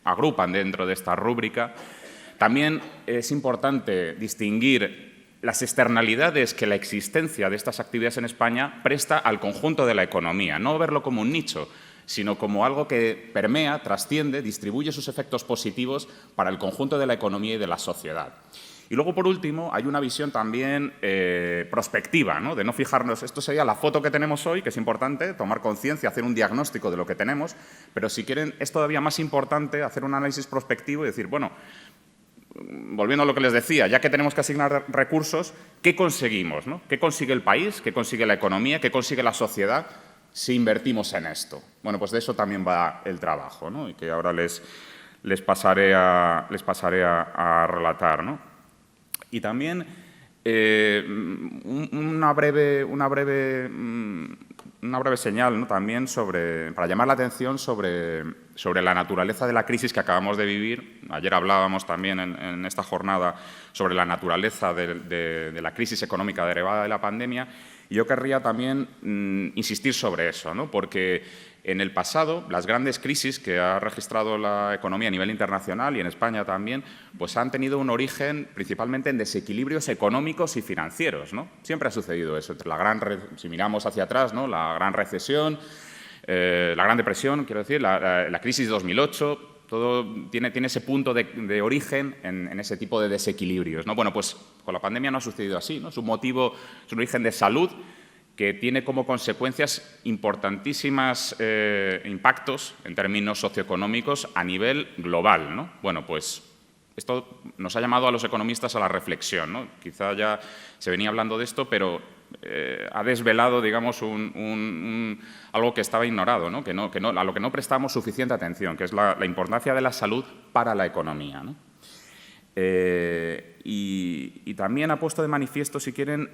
agrupan dentro de esta rúbrica. También es importante distinguir las externalidades que la existencia de estas actividades en España presta al conjunto de la economía. No verlo como un nicho, sino como algo que permea, trasciende, distribuye sus efectos positivos para el conjunto de la economía y de la sociedad. Y luego, por último, hay una visión también prospectiva, ¿no? De no fijarnos, esto sería la foto que tenemos hoy, que es importante, tomar conciencia, hacer un diagnóstico de lo que tenemos, pero si quieren, es todavía más importante hacer un análisis prospectivo y decir, bueno, volviendo a lo que les decía, ya que tenemos que asignar recursos, ¿qué conseguimos, ¿no? ¿Qué consigue el país? ¿Qué consigue la economía? ¿Qué consigue la sociedad si invertimos en esto? Bueno, pues de eso también va el trabajo, ¿no? Y que ahora les pasaré a relatar, ¿no? Y también una breve señal, ¿no? También para llamar la atención sobre la naturaleza de la crisis que acabamos de vivir. Ayer hablábamos también en esta jornada sobre la naturaleza de la crisis económica derivada de la pandemia. Y yo querría también insistir sobre eso, ¿no? Porque en el pasado, las grandes crisis que ha registrado la economía a nivel internacional y en España también, pues han tenido un origen principalmente en desequilibrios económicos y financieros, ¿no? Siempre ha sucedido eso. Si miramos hacia atrás, ¿no? La gran recesión, la Gran Depresión, quiero decir, la crisis de 2008, todo tiene ese punto de origen en ese tipo de desequilibrios, ¿no? Bueno, pues con la pandemia no ha sucedido así, ¿no? Es un origen de salud que tiene como consecuencias importantísimos impactos en términos socioeconómicos a nivel global, ¿no? Bueno, pues esto nos ha llamado a los economistas a la reflexión, ¿no? Quizá ya se venía hablando de esto, pero ha desvelado, digamos, algo que estaba ignorado, ¿no? A lo que no prestamos suficiente atención, que es la importancia de la salud para la economía, ¿no? Y también ha puesto de manifiesto, si quieren,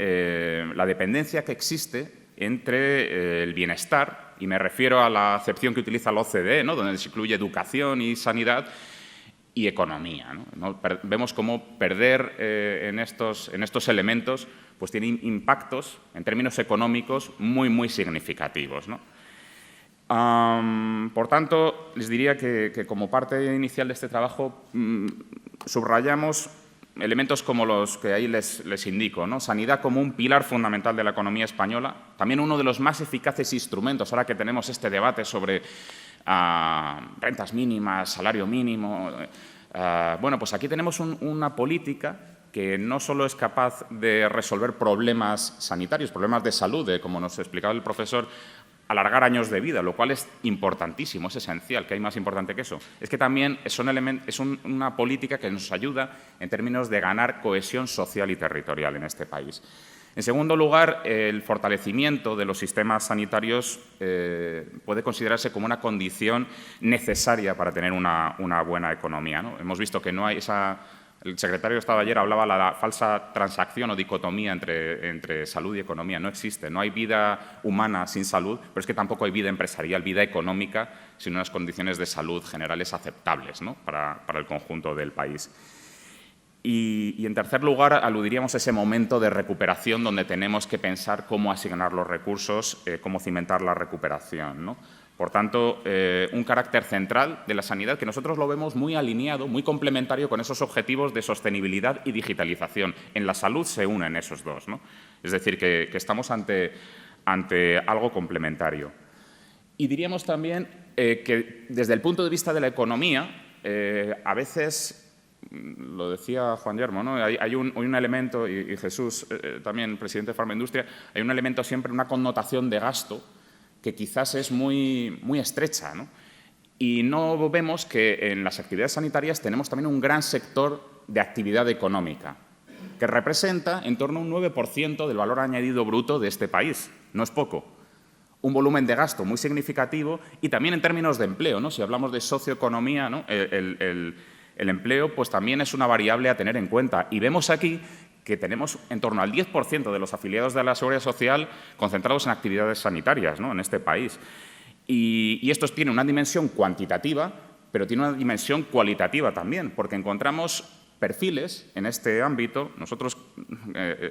la dependencia que existe entre el bienestar, y me refiero a la acepción que utiliza la OCDE, ¿no? Donde se incluye educación y sanidad, y economía, ¿no? Vemos cómo perder en estos elementos pues tiene impactos en términos económicos muy, muy significativos, ¿no? Por tanto, les diría que como parte inicial de este trabajo subrayamos elementos como los que ahí les indico, ¿no? Sanidad como un pilar fundamental de la economía española, también uno de los más eficaces instrumentos, ahora que tenemos este debate sobre rentas mínimas, salario mínimo. Bueno, pues aquí tenemos una política que no solo es capaz de resolver problemas sanitarios, problemas de salud, como nos explicaba el profesor, alargar años de vida, lo cual es importantísimo, es esencial, que hay más importante que eso. Es que también es una política que nos ayuda en términos de ganar cohesión social y territorial en este país. En segundo lugar, el fortalecimiento de los sistemas sanitarios puede considerarse como una condición necesaria para tener una buena economía, ¿no? Hemos visto que no hay el secretario de Estado ayer hablaba de la falsa transacción o dicotomía entre salud y economía. No existe, no hay vida humana sin salud, pero es que tampoco hay vida empresarial, vida económica, sin unas condiciones de salud generales aceptables, ¿no? para el conjunto del país. Y en tercer lugar, aludiríamos a ese momento de recuperación donde tenemos que pensar cómo asignar los recursos, cómo cimentar la recuperación, ¿no? Por tanto, un carácter central de la sanidad que nosotros lo vemos muy alineado, muy complementario con esos objetivos de sostenibilidad y digitalización. En la salud se unen esos dos, ¿no? Es decir, que estamos ante algo complementario. Y diríamos también que desde el punto de vista de la economía, a veces, lo decía Juan Yermo, ¿no? Hay un elemento, y Jesús también, presidente de Farmaindustria, hay un elemento siempre, una connotación de gasto que quizás es muy, muy estrecha, ¿no? Y no vemos que en las actividades sanitarias tenemos también un gran sector de actividad económica. que representa en torno a un 9% del valor añadido bruto de este país. No es poco. Un volumen de gasto muy significativo y también en términos de empleo, ¿no? Si hablamos de socioeconomía, ¿no? El empleo pues también es una variable a tener en cuenta. Y vemos aquí que tenemos en torno al 10% de los afiliados de la Seguridad Social concentrados en actividades sanitarias, ¿no? En este país. Y esto tiene una dimensión cuantitativa, pero tiene una dimensión cualitativa también, porque encontramos perfiles en este ámbito. Nosotros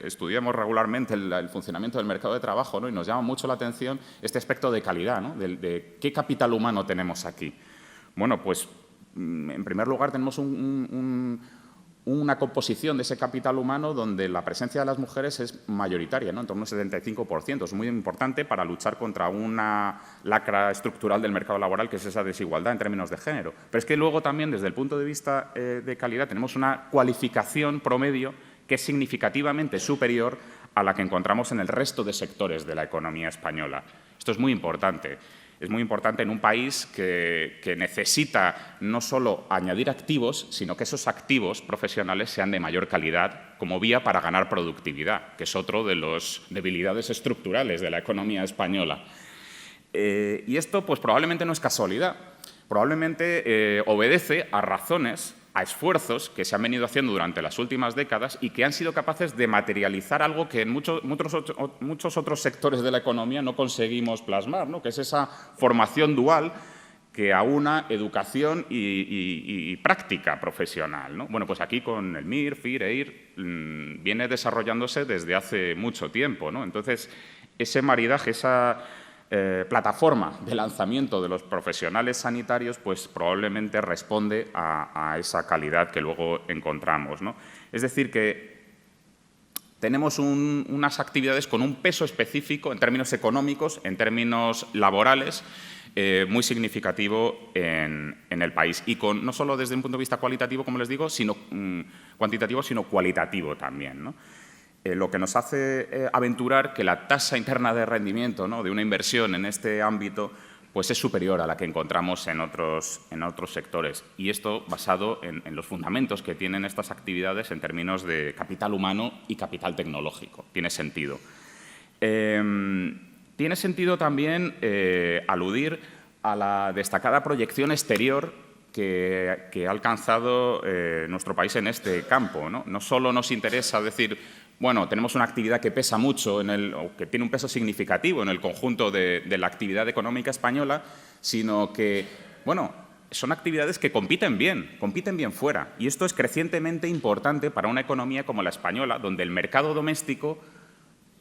estudiamos regularmente el funcionamiento del mercado de trabajo, ¿no? Y nos llama mucho la atención este aspecto de calidad, ¿no? De qué capital humano tenemos aquí. Bueno, pues en primer lugar tenemos una composición de ese capital humano donde la presencia de las mujeres es mayoritaria, ¿no? En torno al 75%. Es muy importante para luchar contra una lacra estructural del mercado laboral, que es esa desigualdad en términos de género. Pero es que luego también, desde el punto de vista de calidad, tenemos una cualificación promedio que es significativamente superior a la que encontramos en el resto de sectores de la economía española. Esto es muy importante. Es muy importante en un país que necesita no solo añadir activos, sino que esos activos profesionales sean de mayor calidad como vía para ganar productividad, que es otro de las debilidades estructurales de la economía española. Y esto pues, probablemente no es casualidad, probablemente obedece a razones, a esfuerzos que se han venido haciendo durante las últimas décadas y que han sido capaces de materializar algo que en muchos otros sectores de la economía no conseguimos plasmar, ¿no? Que es esa formación dual que aúna educación y práctica profesional, ¿no? Bueno, pues aquí con el MIR, FIR, EIR viene desarrollándose desde hace mucho tiempo, ¿no? Entonces, ese maridaje, esa plataforma de lanzamiento de los profesionales sanitarios, pues probablemente responde a esa calidad que luego encontramos, ¿no? Es decir, que tenemos unas actividades con un peso específico en términos económicos, en términos laborales, muy significativo en el país. Y no solo desde un punto de vista cualitativo, como les digo, cuantitativo, sino cualitativo también, ¿no? Lo que nos hace aventurar que la tasa interna de rendimiento, ¿no? De una inversión en este ámbito pues es superior a la que encontramos en otros sectores. Y esto basado en los fundamentos que tienen estas actividades en términos de capital humano y capital tecnológico. Tiene sentido. Tiene sentido también aludir a la destacada proyección exterior que ha alcanzado nuestro país en este campo, ¿no? No solo nos interesa decir, bueno, tenemos una actividad que pesa mucho, o que tiene un peso significativo en el conjunto de la actividad económica española, sino que, bueno, son actividades que compiten bien fuera. Y esto es crecientemente importante para una economía como la española, donde el mercado doméstico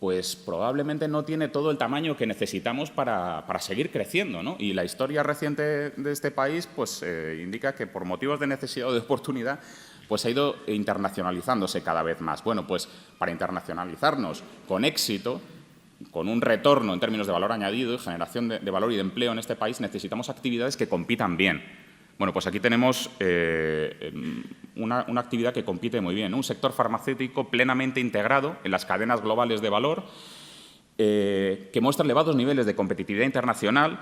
pues probablemente no tiene todo el tamaño que necesitamos para seguir creciendo, ¿no? Y la historia reciente de este país pues, indica que por motivos de necesidad o de oportunidad pues ha ido internacionalizándose cada vez más. Bueno, pues para internacionalizarnos con éxito, con un retorno en términos de valor añadido y generación de valor y de empleo en este país, necesitamos actividades que compitan bien. Bueno, pues aquí tenemos una actividad que compite muy bien, ¿no? Un sector farmacéutico plenamente integrado en las cadenas globales de valor, que muestra elevados niveles de competitividad internacional.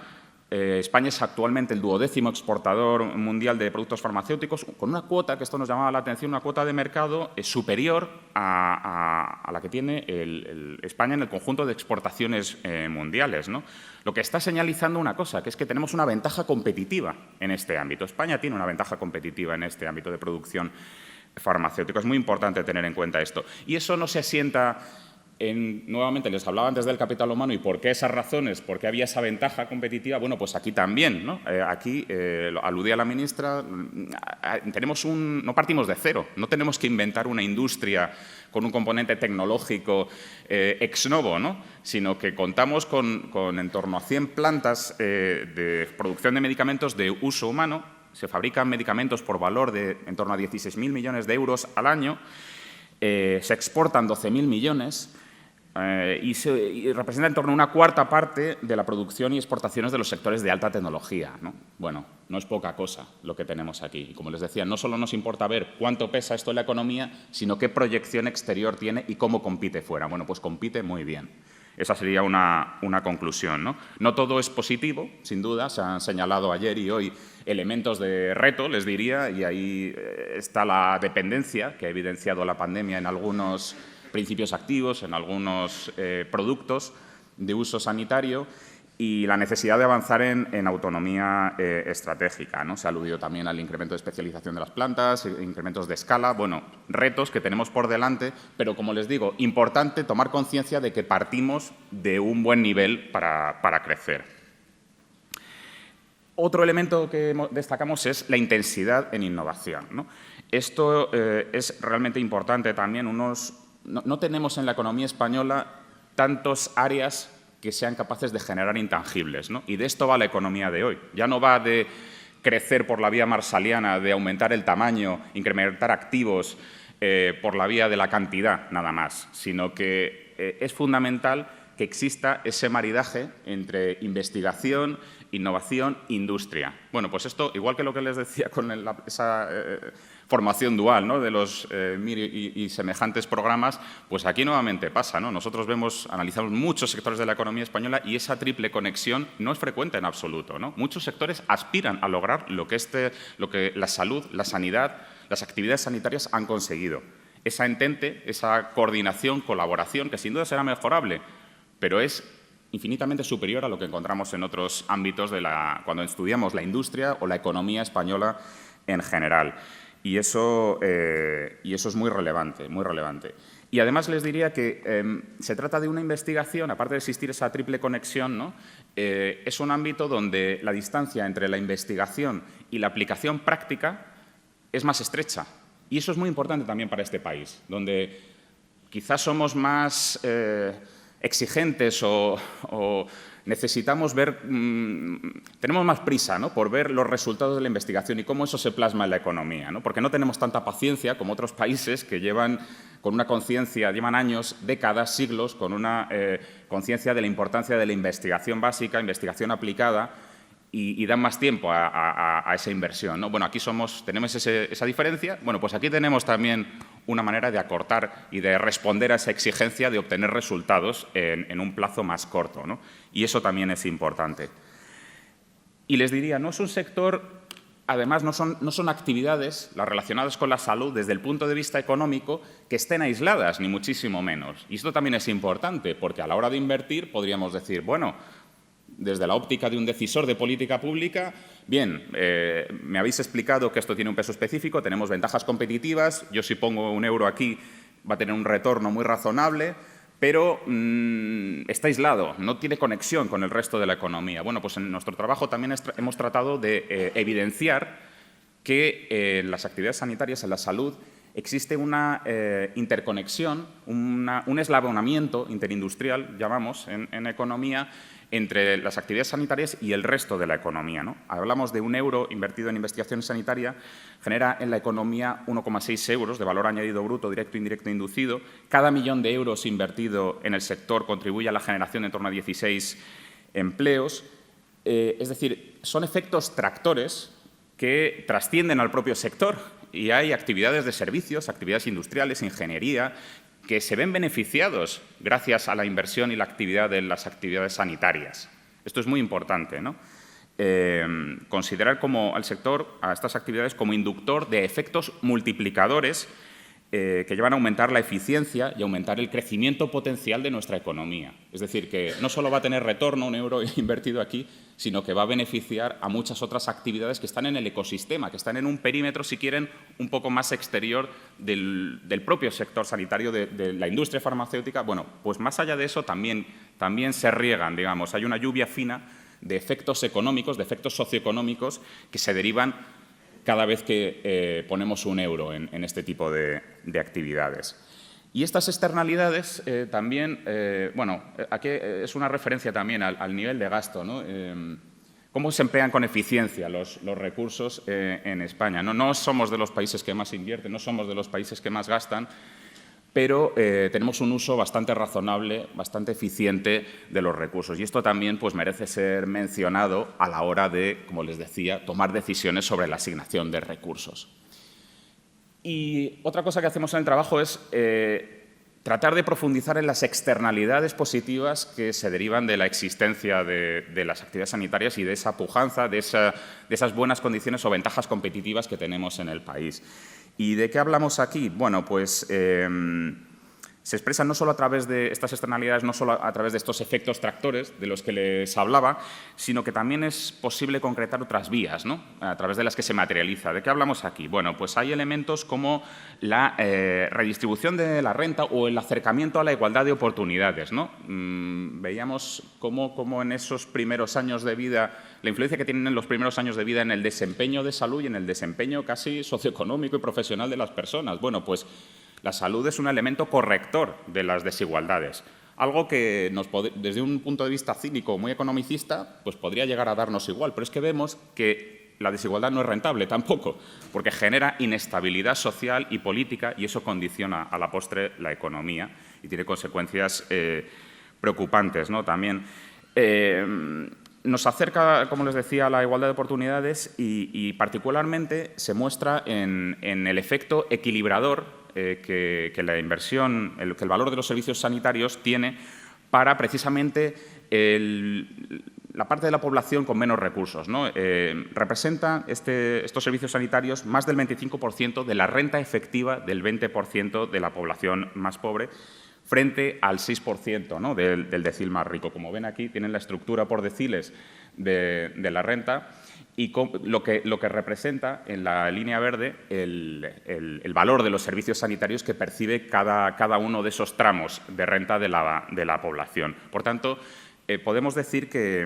España es actualmente el 12º exportador mundial de productos farmacéuticos, con una cuota, que esto nos llamaba la atención, una cuota de mercado superior a la que tiene España en el conjunto de exportaciones mundiales, ¿no? Lo que está señalizando una cosa, que es que tenemos una ventaja competitiva en este ámbito. España tiene una ventaja competitiva en este ámbito de producción farmacéutica. Es muy importante tener en cuenta esto. Y eso no se asienta nuevamente, les hablaba antes del capital humano y por qué esas razones, por qué había esa ventaja competitiva. Bueno, pues aquí también, ¿no? Aquí, aludía la ministra, no partimos de cero, no tenemos que inventar una industria con un componente tecnológico ex novo, ¿no? Sino que contamos con en torno a 100 plantas de producción de medicamentos de uso humano. Se fabrican medicamentos por valor de en torno a 16.000 millones de euros al año, se exportan 12.000 millones, y representa en torno a una cuarta parte de la producción y exportaciones de los sectores de alta tecnología, ¿no? Bueno, no es poca cosa lo que tenemos aquí. Y como les decía, no solo nos importa ver cuánto pesa esto en la economía, sino qué proyección exterior tiene y cómo compite fuera. Bueno, pues compite muy bien. Esa sería una conclusión, ¿no? No todo es positivo, sin duda. Se han señalado ayer y hoy elementos de reto, les diría, y ahí está la dependencia que ha evidenciado la pandemia en algunos principios activos, en algunos productos de uso sanitario, y la necesidad de avanzar en autonomía estratégica, ¿no? Se ha aludido también al incremento de especialización de las plantas, incrementos de escala, bueno, retos que tenemos por delante, pero, como les digo, importante tomar conciencia de que partimos de un buen nivel para crecer. Otro elemento que destacamos es la intensidad en innovación, ¿no? Esto es realmente importante también. No tenemos en la economía española tantas áreas que sean capaces de generar intangibles, ¿no? Y de esto va la economía de hoy. Ya no va de crecer por la vía marsaliana, de aumentar el tamaño, incrementar activos por la vía de la cantidad, nada más, sino que es fundamental que exista ese maridaje entre investigación, innovación, industria. Bueno, pues esto, igual que lo que les decía con esa formación dual, ¿no?, de los MIR y semejantes programas, pues aquí nuevamente pasa, ¿no? Nosotros analizamos muchos sectores de la economía española y esa triple conexión no es frecuente en absoluto, ¿no? Muchos sectores aspiran a lograr lo que la salud, la sanidad, las actividades sanitarias han conseguido. Esa entente, esa coordinación, colaboración, que sin duda será mejorable, pero es infinitamente superior a lo que encontramos en otros ámbitos cuando estudiamos la industria o la economía española en general. Y eso es muy relevante, muy relevante. Y además les diría que se trata de una investigación, aparte de existir esa triple conexión, ¿no?, es un ámbito donde la distancia entre la investigación y la aplicación práctica es más estrecha. Y eso es muy importante también para este país, donde quizás somos más exigentes o necesitamos ver, tenemos más prisa, ¿no?, por ver los resultados de la investigación y cómo eso se plasma en la economía, ¿no? Porque no tenemos tanta paciencia como otros países que llevan con una conciencia, llevan años, décadas, siglos, con una conciencia de la importancia de la investigación básica, investigación aplicada, y dan más tiempo a esa inversión, ¿no? Bueno, aquí tenemos esa diferencia. Bueno, pues aquí tenemos también una manera de acortar y de responder a esa exigencia de obtener resultados en un plazo más corto, ¿no? Y eso también es importante. Y les diría, no es un sector, además no son actividades las relacionadas con la salud desde el punto de vista económico que estén aisladas, ni muchísimo menos. Y esto también es importante, porque a la hora de invertir podríamos decir, bueno, desde la óptica de un decisor de política pública, bien, me habéis explicado que esto tiene un peso específico, tenemos ventajas competitivas, yo si pongo €1 aquí va a tener un retorno muy razonable, pero está aislado, no tiene conexión con el resto de la economía. Bueno, pues en nuestro trabajo también hemos tratado de evidenciar que en las actividades sanitarias, en la salud, existe una interconexión, un eslabonamiento interindustrial, llamamos, en economía, entre las actividades sanitarias y el resto de la economía, ¿no? Hablamos de €1 invertido en investigación sanitaria, genera en la economía 1,6 euros de valor añadido bruto, directo, indirecto e inducido. Cada €1.000.000 invertido en el sector contribuye a la generación de en torno a 16 empleos. Es decir, son efectos tractores que trascienden al propio sector y hay actividades de servicios, actividades industriales, ingeniería, que se ven beneficiados gracias a la inversión y la actividad de las actividades sanitarias. Esto es muy importante, ¿no? Considerar al sector, a estas actividades, como inductor de efectos multiplicadores que llevan a aumentar la eficiencia y aumentar el crecimiento potencial de nuestra economía. Es decir, que no solo va a tener retorno €1 invertido aquí, sino que va a beneficiar a muchas otras actividades que están en el ecosistema, que están en un perímetro, si quieren, un poco más exterior del propio sector sanitario, de la industria farmacéutica. Bueno, pues más allá de eso también se riegan, digamos. Hay una lluvia fina de efectos económicos, de efectos socioeconómicos que se derivan cada vez que ponemos €1 en este tipo de actividades. Y estas externalidades también, bueno, aquí es una referencia también al nivel de gasto, ¿no? Cómo se emplean con eficiencia los recursos en España, ¿no? No somos de los países que más invierten, no somos de los países que más gastan, pero tenemos un uso bastante razonable, bastante eficiente de los recursos. Y esto también pues, merece ser mencionado a la hora de, como les decía, tomar decisiones sobre la asignación de recursos. Y otra cosa que hacemos en el trabajo es tratar de profundizar en las externalidades positivas que se derivan de la existencia de las actividades sanitarias y de esa pujanza, de esas buenas condiciones o ventajas competitivas que tenemos en el país. ¿Y de qué hablamos aquí? Bueno, pues se expresan no solo a través de estas externalidades, no solo a través de estos efectos tractores de los que les hablaba, sino que también es posible concretar otras vías, ¿no?, a través de las que se materializa. ¿De qué hablamos aquí? Bueno, pues hay elementos como la redistribución de la renta o el acercamiento a la igualdad de oportunidades, ¿no? Veíamos cómo en esos primeros años de vida, la influencia que tienen en los primeros años de vida en el desempeño de salud y en el desempeño casi socioeconómico y profesional de las personas. Bueno, pues la salud es un elemento corrector de las desigualdades, algo que desde un punto de vista cínico muy economicista pues podría llegar a darnos igual, pero es que vemos que la desigualdad no es rentable tampoco, porque genera inestabilidad social y política y eso condiciona a la postre la economía y tiene consecuencias preocupantes, ¿no? También nos acerca, como les decía, a la igualdad de oportunidades y particularmente se muestra en el efecto equilibrador que la inversión, que el valor de los servicios sanitarios tiene para precisamente la parte de la población con menos recursos, ¿no? Representa estos servicios sanitarios más del 25% de la renta efectiva del 20% de la población más pobre, frente al 6%, ¿no?, del decil más rico. Como ven aquí, tienen la estructura por deciles de la renta y lo que representa en la línea verde el valor de los servicios sanitarios que percibe cada uno de esos tramos de renta de la población. Por tanto, podemos decir que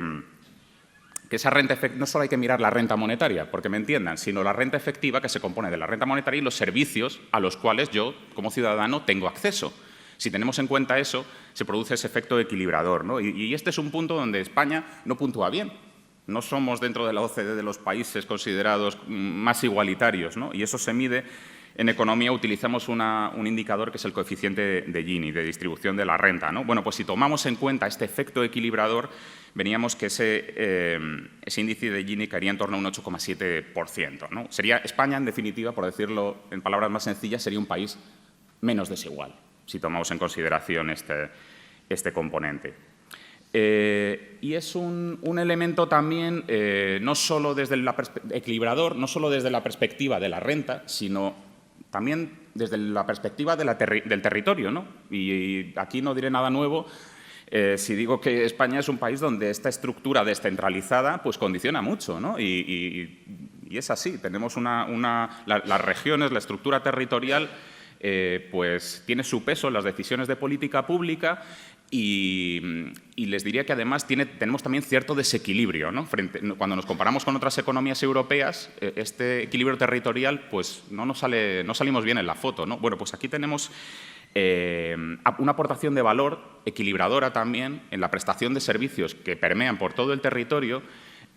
esa renta efectiva, no solo hay que mirar la renta monetaria, porque me entiendan, sino la renta efectiva que se compone de la renta monetaria y los servicios a los cuales yo, como ciudadano, tengo acceso. Si tenemos en cuenta eso, se produce ese efecto equilibrador, ¿no? Y este es un punto donde España no puntúa bien. No somos dentro de la OCDE de los países considerados más igualitarios, ¿no? Y eso se mide. En economía utilizamos un indicador que es el coeficiente de Gini, de distribución de la renta, ¿no? Bueno, pues si tomamos en cuenta este efecto equilibrador, veríamos que ese índice de Gini caería en torno a un 8,7%, ¿no? Sería España, en definitiva, por decirlo en palabras más sencillas, sería un país menos desigual, si tomamos en consideración este componente. Y es un elemento también, no solo desde el equilibrador, no solo desde la perspectiva de la renta, sino también desde la perspectiva del territorio, ¿no? Y aquí no diré nada nuevo si digo que España es un país donde esta estructura descentralizada pues condiciona mucho, ¿no? Y es así, tenemos las regiones, la estructura territorial pues tiene su peso en las decisiones de política pública y les diría que además tenemos también cierto desequilibrio, ¿no? Cuando nos comparamos con otras economías europeas, este equilibrio territorial pues no salimos bien en la foto, ¿no? Bueno, pues aquí tenemos una aportación de valor equilibradora también en la prestación de servicios que permean por todo el territorio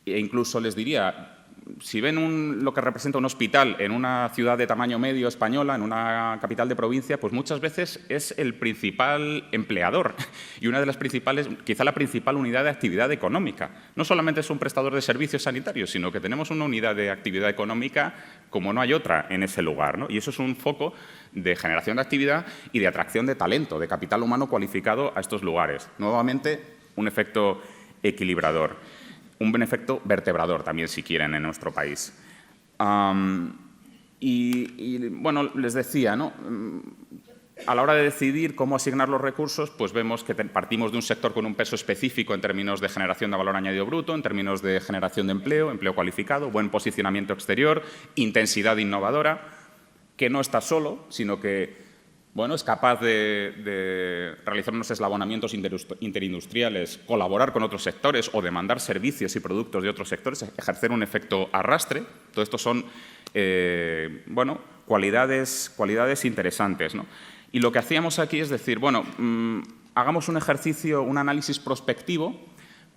e incluso les diría, si ven lo que representa un hospital en una ciudad de tamaño medio española, en una capital de provincia, pues muchas veces es el principal empleador y una de las principales, quizá la principal unidad de actividad económica. No solamente es un prestador de servicios sanitarios, sino que tenemos una unidad de actividad económica como no hay otra en ese lugar, ¿no? Y eso es un foco de generación de actividad y de atracción de talento, de capital humano cualificado a estos lugares. Nuevamente, un efecto equilibrador. Un buen efecto vertebrador también, si quieren, en nuestro país. Bueno, les decía, ¿no? A la hora de decidir cómo asignar los recursos, pues vemos que partimos de un sector con un peso específico en términos de generación de valor añadido bruto, en términos de generación de empleo cualificado, buen posicionamiento exterior, intensidad innovadora, que no está solo, sino que bueno, es capaz de realizar unos eslabonamientos interindustriales, colaborar con otros sectores o demandar servicios y productos de otros sectores, ejercer un efecto arrastre. Todo esto son bueno, cualidades interesantes, ¿no? Y lo que hacíamos aquí es decir, bueno, hagamos un ejercicio, un análisis prospectivo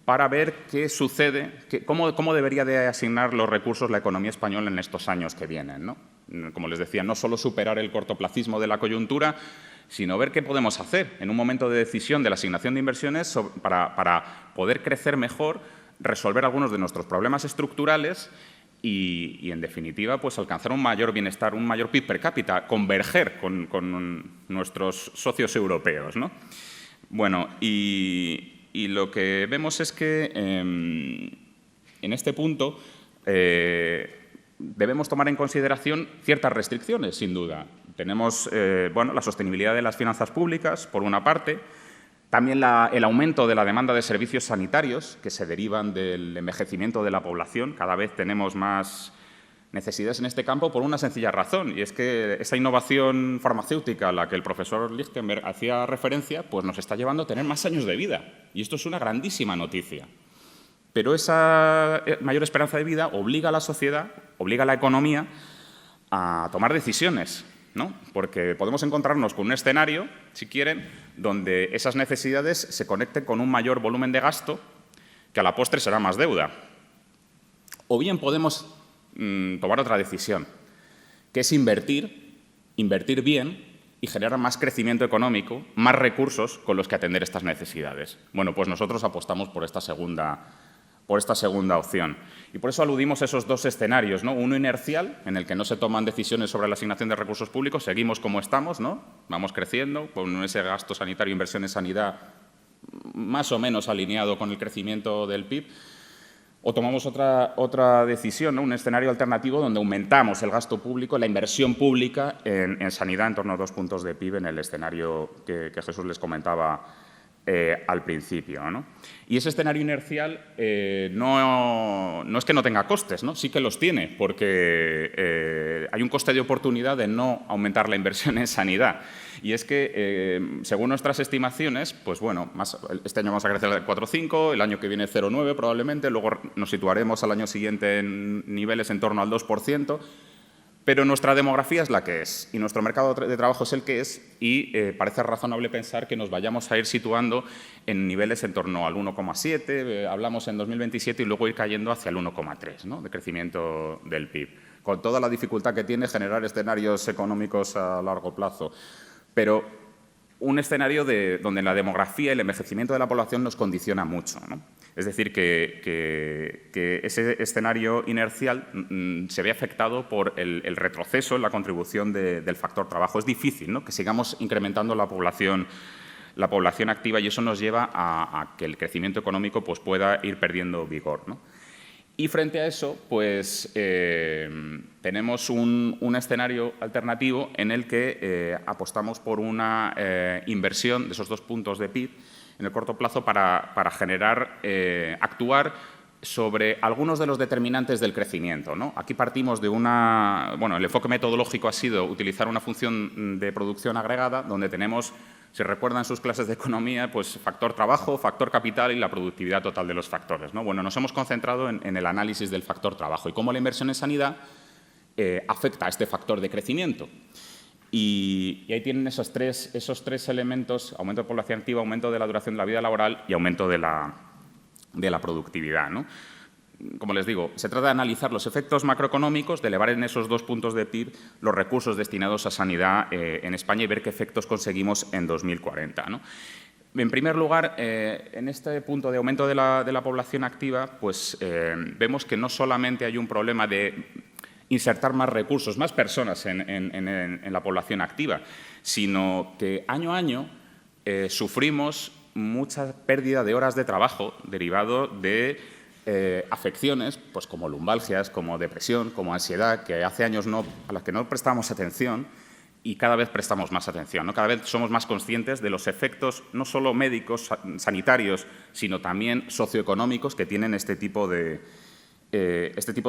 para ver qué sucede, cómo debería de asignar los recursos la economía española en estos años que vienen, ¿no? Como les decía, no solo superar el cortoplacismo de la coyuntura, sino ver qué podemos hacer en un momento de decisión de la asignación de inversiones para poder crecer mejor, resolver algunos de nuestros problemas estructurales y en definitiva, pues alcanzar un mayor bienestar, un mayor PIB per cápita, converger con nuestros socios europeos, ¿no? Bueno, y lo que vemos es que en este punto debemos tomar en consideración ciertas restricciones, sin duda. Tenemos bueno, la sostenibilidad de las finanzas públicas, por una parte, también el aumento de la demanda de servicios sanitarios que se derivan del envejecimiento de la población. Cada vez tenemos más necesidades en este campo por una sencilla razón, y es que esa innovación farmacéutica a la que el profesor Lichtenberg hacía referencia, pues nos está llevando a tener más años de vida. Y esto es una grandísima noticia. Pero esa mayor esperanza de vida obliga a la sociedad, obliga a la economía a tomar decisiones, ¿no? Porque podemos encontrarnos con un escenario, si quieren, donde esas necesidades se conecten con un mayor volumen de gasto que a la postre será más deuda. O bien podemos tomar otra decisión, que es invertir bien y generar más crecimiento económico, más recursos con los que atender estas necesidades. Bueno, pues nosotros apostamos por esta segunda opción. Y por eso aludimos a esos dos escenarios, ¿no? Uno inercial, en el que no se toman decisiones sobre la asignación de recursos públicos, seguimos como estamos, ¿no? Vamos creciendo, con ese gasto sanitario, inversión en sanidad más o menos alineado con el crecimiento del PIB. O tomamos otra decisión, ¿no? Un escenario alternativo donde aumentamos el gasto público, la inversión pública en sanidad en torno a 2 puntos de PIB en el escenario que Jesús les comentaba al principio, ¿no? Y ese escenario inercial no es que no tenga costes, ¿no? Sí que los tiene, porque hay un coste de oportunidad de no aumentar la inversión en sanidad. Y es que, según nuestras estimaciones, pues bueno, este año vamos a crecer al 4,5, el año que viene 0,9 probablemente, luego nos situaremos al año siguiente en niveles en torno al 2%, pero nuestra demografía es la que es y nuestro mercado de trabajo es el que es y parece razonable pensar que nos vayamos a ir situando en niveles en torno al 1,7, hablamos en 2027 y luego ir cayendo hacia el 1,3, ¿no? De crecimiento del PIB, con toda la dificultad que tiene generar escenarios económicos a largo plazo. Pero un escenario donde la demografía y el envejecimiento de la población nos condiciona mucho, ¿no? Es decir, que ese escenario inercial se ve afectado por el retroceso en la contribución del factor trabajo. Es difícil, ¿no?, que sigamos incrementando la población activa y eso nos lleva a que el crecimiento económico pues, pueda ir perdiendo vigor, ¿no? Y frente a eso, pues tenemos un escenario alternativo en el que apostamos por una inversión de esos 2 puntos de PIB en el corto plazo para actuar sobre algunos de los determinantes del crecimiento, ¿no? Aquí partimos de el enfoque metodológico ha sido utilizar una función de producción agregada donde tenemos, si recuerdan sus clases de economía, pues factor trabajo, factor capital y la productividad total de los factores, ¿no? Bueno, nos hemos concentrado en el análisis del factor trabajo y cómo la inversión en sanidad afecta a este factor de crecimiento. Y ahí tienen esos tres elementos: aumento de población activa, aumento de la duración de la vida laboral y aumento de la productividad, ¿no? Como les digo, se trata de analizar los efectos macroeconómicos, de elevar en esos 2 puntos de PIB los recursos destinados a sanidad en España y ver qué efectos conseguimos en 2040, ¿no? En primer lugar, en este punto de aumento de la población activa, pues vemos que no solamente hay un problema de insertar más recursos, más personas en la población activa, sino que año a año sufrimos mucha pérdida de horas de trabajo derivado de afecciones pues como lumbalgias, como depresión, como ansiedad, que hace años a las que no prestamos atención y cada vez prestamos más atención, ¿no? Cada vez somos más conscientes de los efectos no solo médicos, sanitarios, sino también socioeconómicos que tienen este tipo de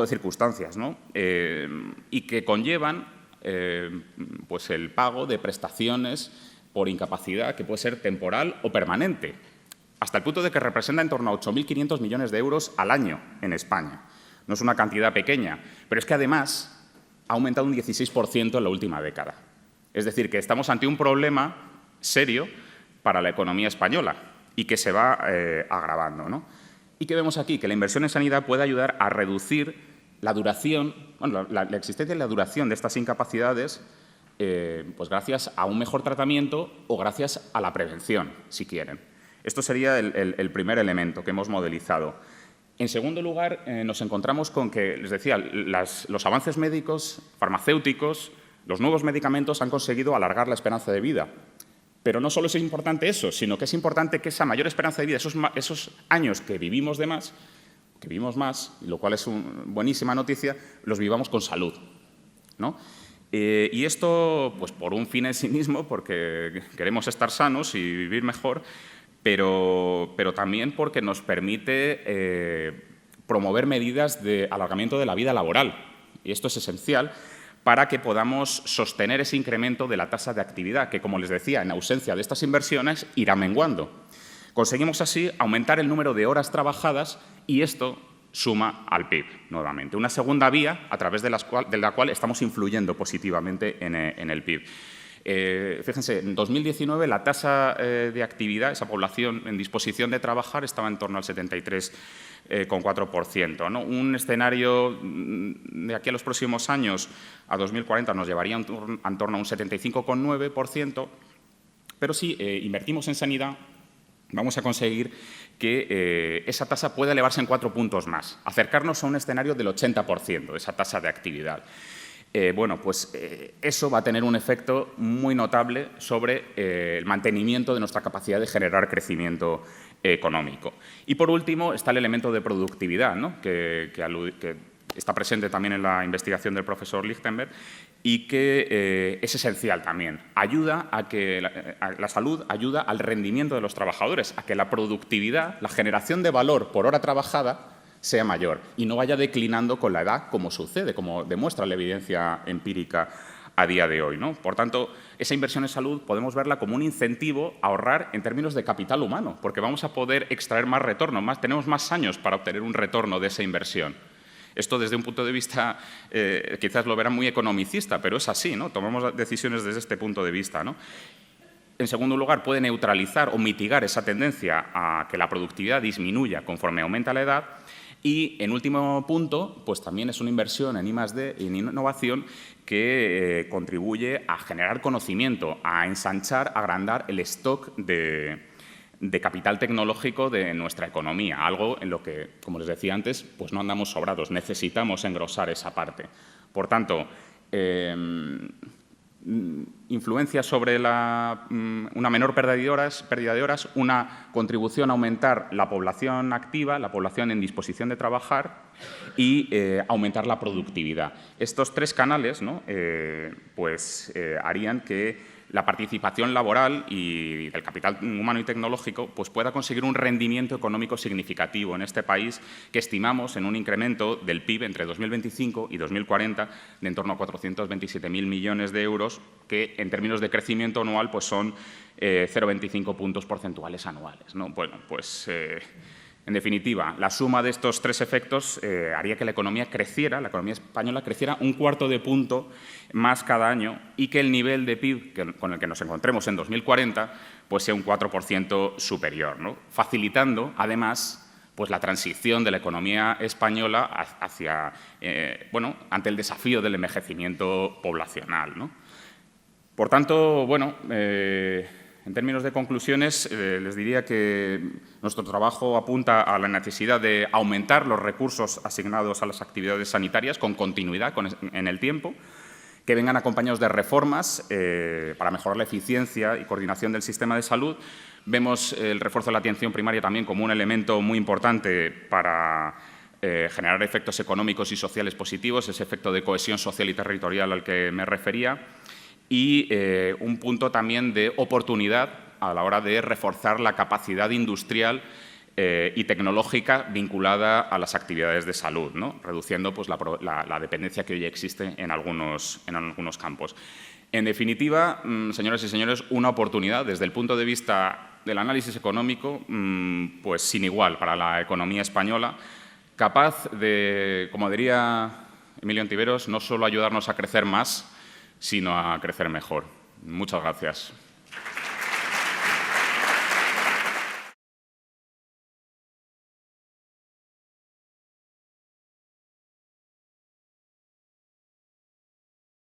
circunstancias, ¿no? Y que conllevan pues el pago de prestaciones por incapacidad que puede ser temporal o permanente, hasta el punto de que representa en torno a 8.500 millones de euros al año en España. No es una cantidad pequeña, pero es que además ha aumentado un 16% en la última década. Es decir, que estamos ante un problema serio para la economía española y que se va agravando, ¿no? ¿Y qué vemos aquí? Que la inversión en sanidad puede ayudar a reducir la duración, la existencia y la duración de estas incapacidades, pues gracias a un mejor tratamiento o gracias a la prevención, si quieren. Esto sería el primer elemento que hemos modelizado. En segundo lugar, nos encontramos con que, les decía, los avances médicos, farmacéuticos, los nuevos medicamentos han conseguido alargar la esperanza de vida. Pero no solo es importante eso, sino que es importante que esa mayor esperanza de vida, esos años que vivimos más, lo cual es una buenísima noticia, los vivamos con salud, ¿no? Y esto, pues por un fin en sí mismo, porque queremos estar sanos y vivir mejor, pero también porque nos permite promover medidas de alargamiento de la vida laboral. Y esto es esencial para que podamos sostener ese incremento de la tasa de actividad, que, como les decía, en ausencia de estas inversiones, irá menguando. Conseguimos así aumentar el número de horas trabajadas y esto suma al PIB, nuevamente. Una segunda vía a través de la cual estamos influyendo positivamente en el PIB. Fíjense, en 2019 la tasa de actividad, esa población en disposición de trabajar, estaba en torno al 73,4%, ¿no? Un escenario de aquí a los próximos años, a 2040, nos llevaría en torno a un 75,9%, pero si invertimos en sanidad, vamos a conseguir que esa tasa pueda elevarse en 4 puntos más, acercarnos a un escenario del 80% de esa tasa de actividad. Bueno, pues eso va a tener un efecto muy notable sobre el mantenimiento de nuestra capacidad de generar crecimiento económico. Y, por último, está el elemento de productividad, ¿no? que está presente también en la investigación del profesor Lichtenberg y que es esencial también. Ayuda a que la salud ayuda al rendimiento de los trabajadores, a que la productividad, la generación de valor por hora trabajada, sea mayor y no vaya declinando con la edad, como sucede, como demuestra la evidencia empírica a día de hoy, ¿no? Por tanto, esa inversión en salud podemos verla como un incentivo a ahorrar en términos de capital humano, porque vamos a poder extraer más retorno, tenemos más años para obtener un retorno de esa inversión. Esto, desde un punto de vista, quizás lo verán muy economicista, pero es así, ¿no? Tomamos decisiones desde este punto de vista, ¿no? En segundo lugar, puede neutralizar o mitigar esa tendencia a que la productividad disminuya conforme aumenta la edad. Y, en último punto, pues también es una inversión en I+D, en innovación, que contribuye a generar conocimiento, a ensanchar, a agrandar el stock de capital tecnológico de nuestra economía, algo en lo que, como les decía antes, pues no andamos sobrados, necesitamos engrosar esa parte. Por tanto, influencia sobre una menor pérdida de horas, una contribución a aumentar la población activa, la población en disposición de trabajar y aumentar la productividad. Estos 3 canales, ¿no? Harían que la participación laboral y del capital humano y tecnológico pues pueda conseguir un rendimiento económico significativo en este país, que estimamos en un incremento del PIB entre 2025 y 2040 de en torno a 427.000 millones de euros, que en términos de crecimiento anual pues son 0,25 puntos porcentuales anuales, ¿no? Bueno, pues en definitiva, la suma de estos 3 efectos haría que la economía española creciera un 1/4 de punto más cada año y que el nivel de PIB con el que nos encontremos en 2040 pues sea un 4% superior, ¿no? Facilitando, además, pues la transición de la economía española hacia, ante el desafío del envejecimiento poblacional, ¿no? Por tanto, bueno, en términos de conclusiones, les diría que nuestro trabajo apunta a la necesidad de aumentar los recursos asignados a las actividades sanitarias con continuidad en el tiempo, que vengan acompañados de reformas para mejorar la eficiencia y coordinación del sistema de salud. Vemos el refuerzo de la atención primaria también como un elemento muy importante para generar efectos económicos y sociales positivos, ese efecto de cohesión social y territorial al que me refería. Y un punto también de oportunidad a la hora de reforzar la capacidad industrial y tecnológica vinculada a las actividades de salud, ¿no? Reduciendo pues, la dependencia que hoy existe en algunos campos. En definitiva, señoras y señores, una oportunidad desde el punto de vista del análisis económico pues sin igual para la economía española, capaz de, como diría Emilio Ontiveros, no solo ayudarnos a crecer más, sino a crecer mejor. Muchas gracias.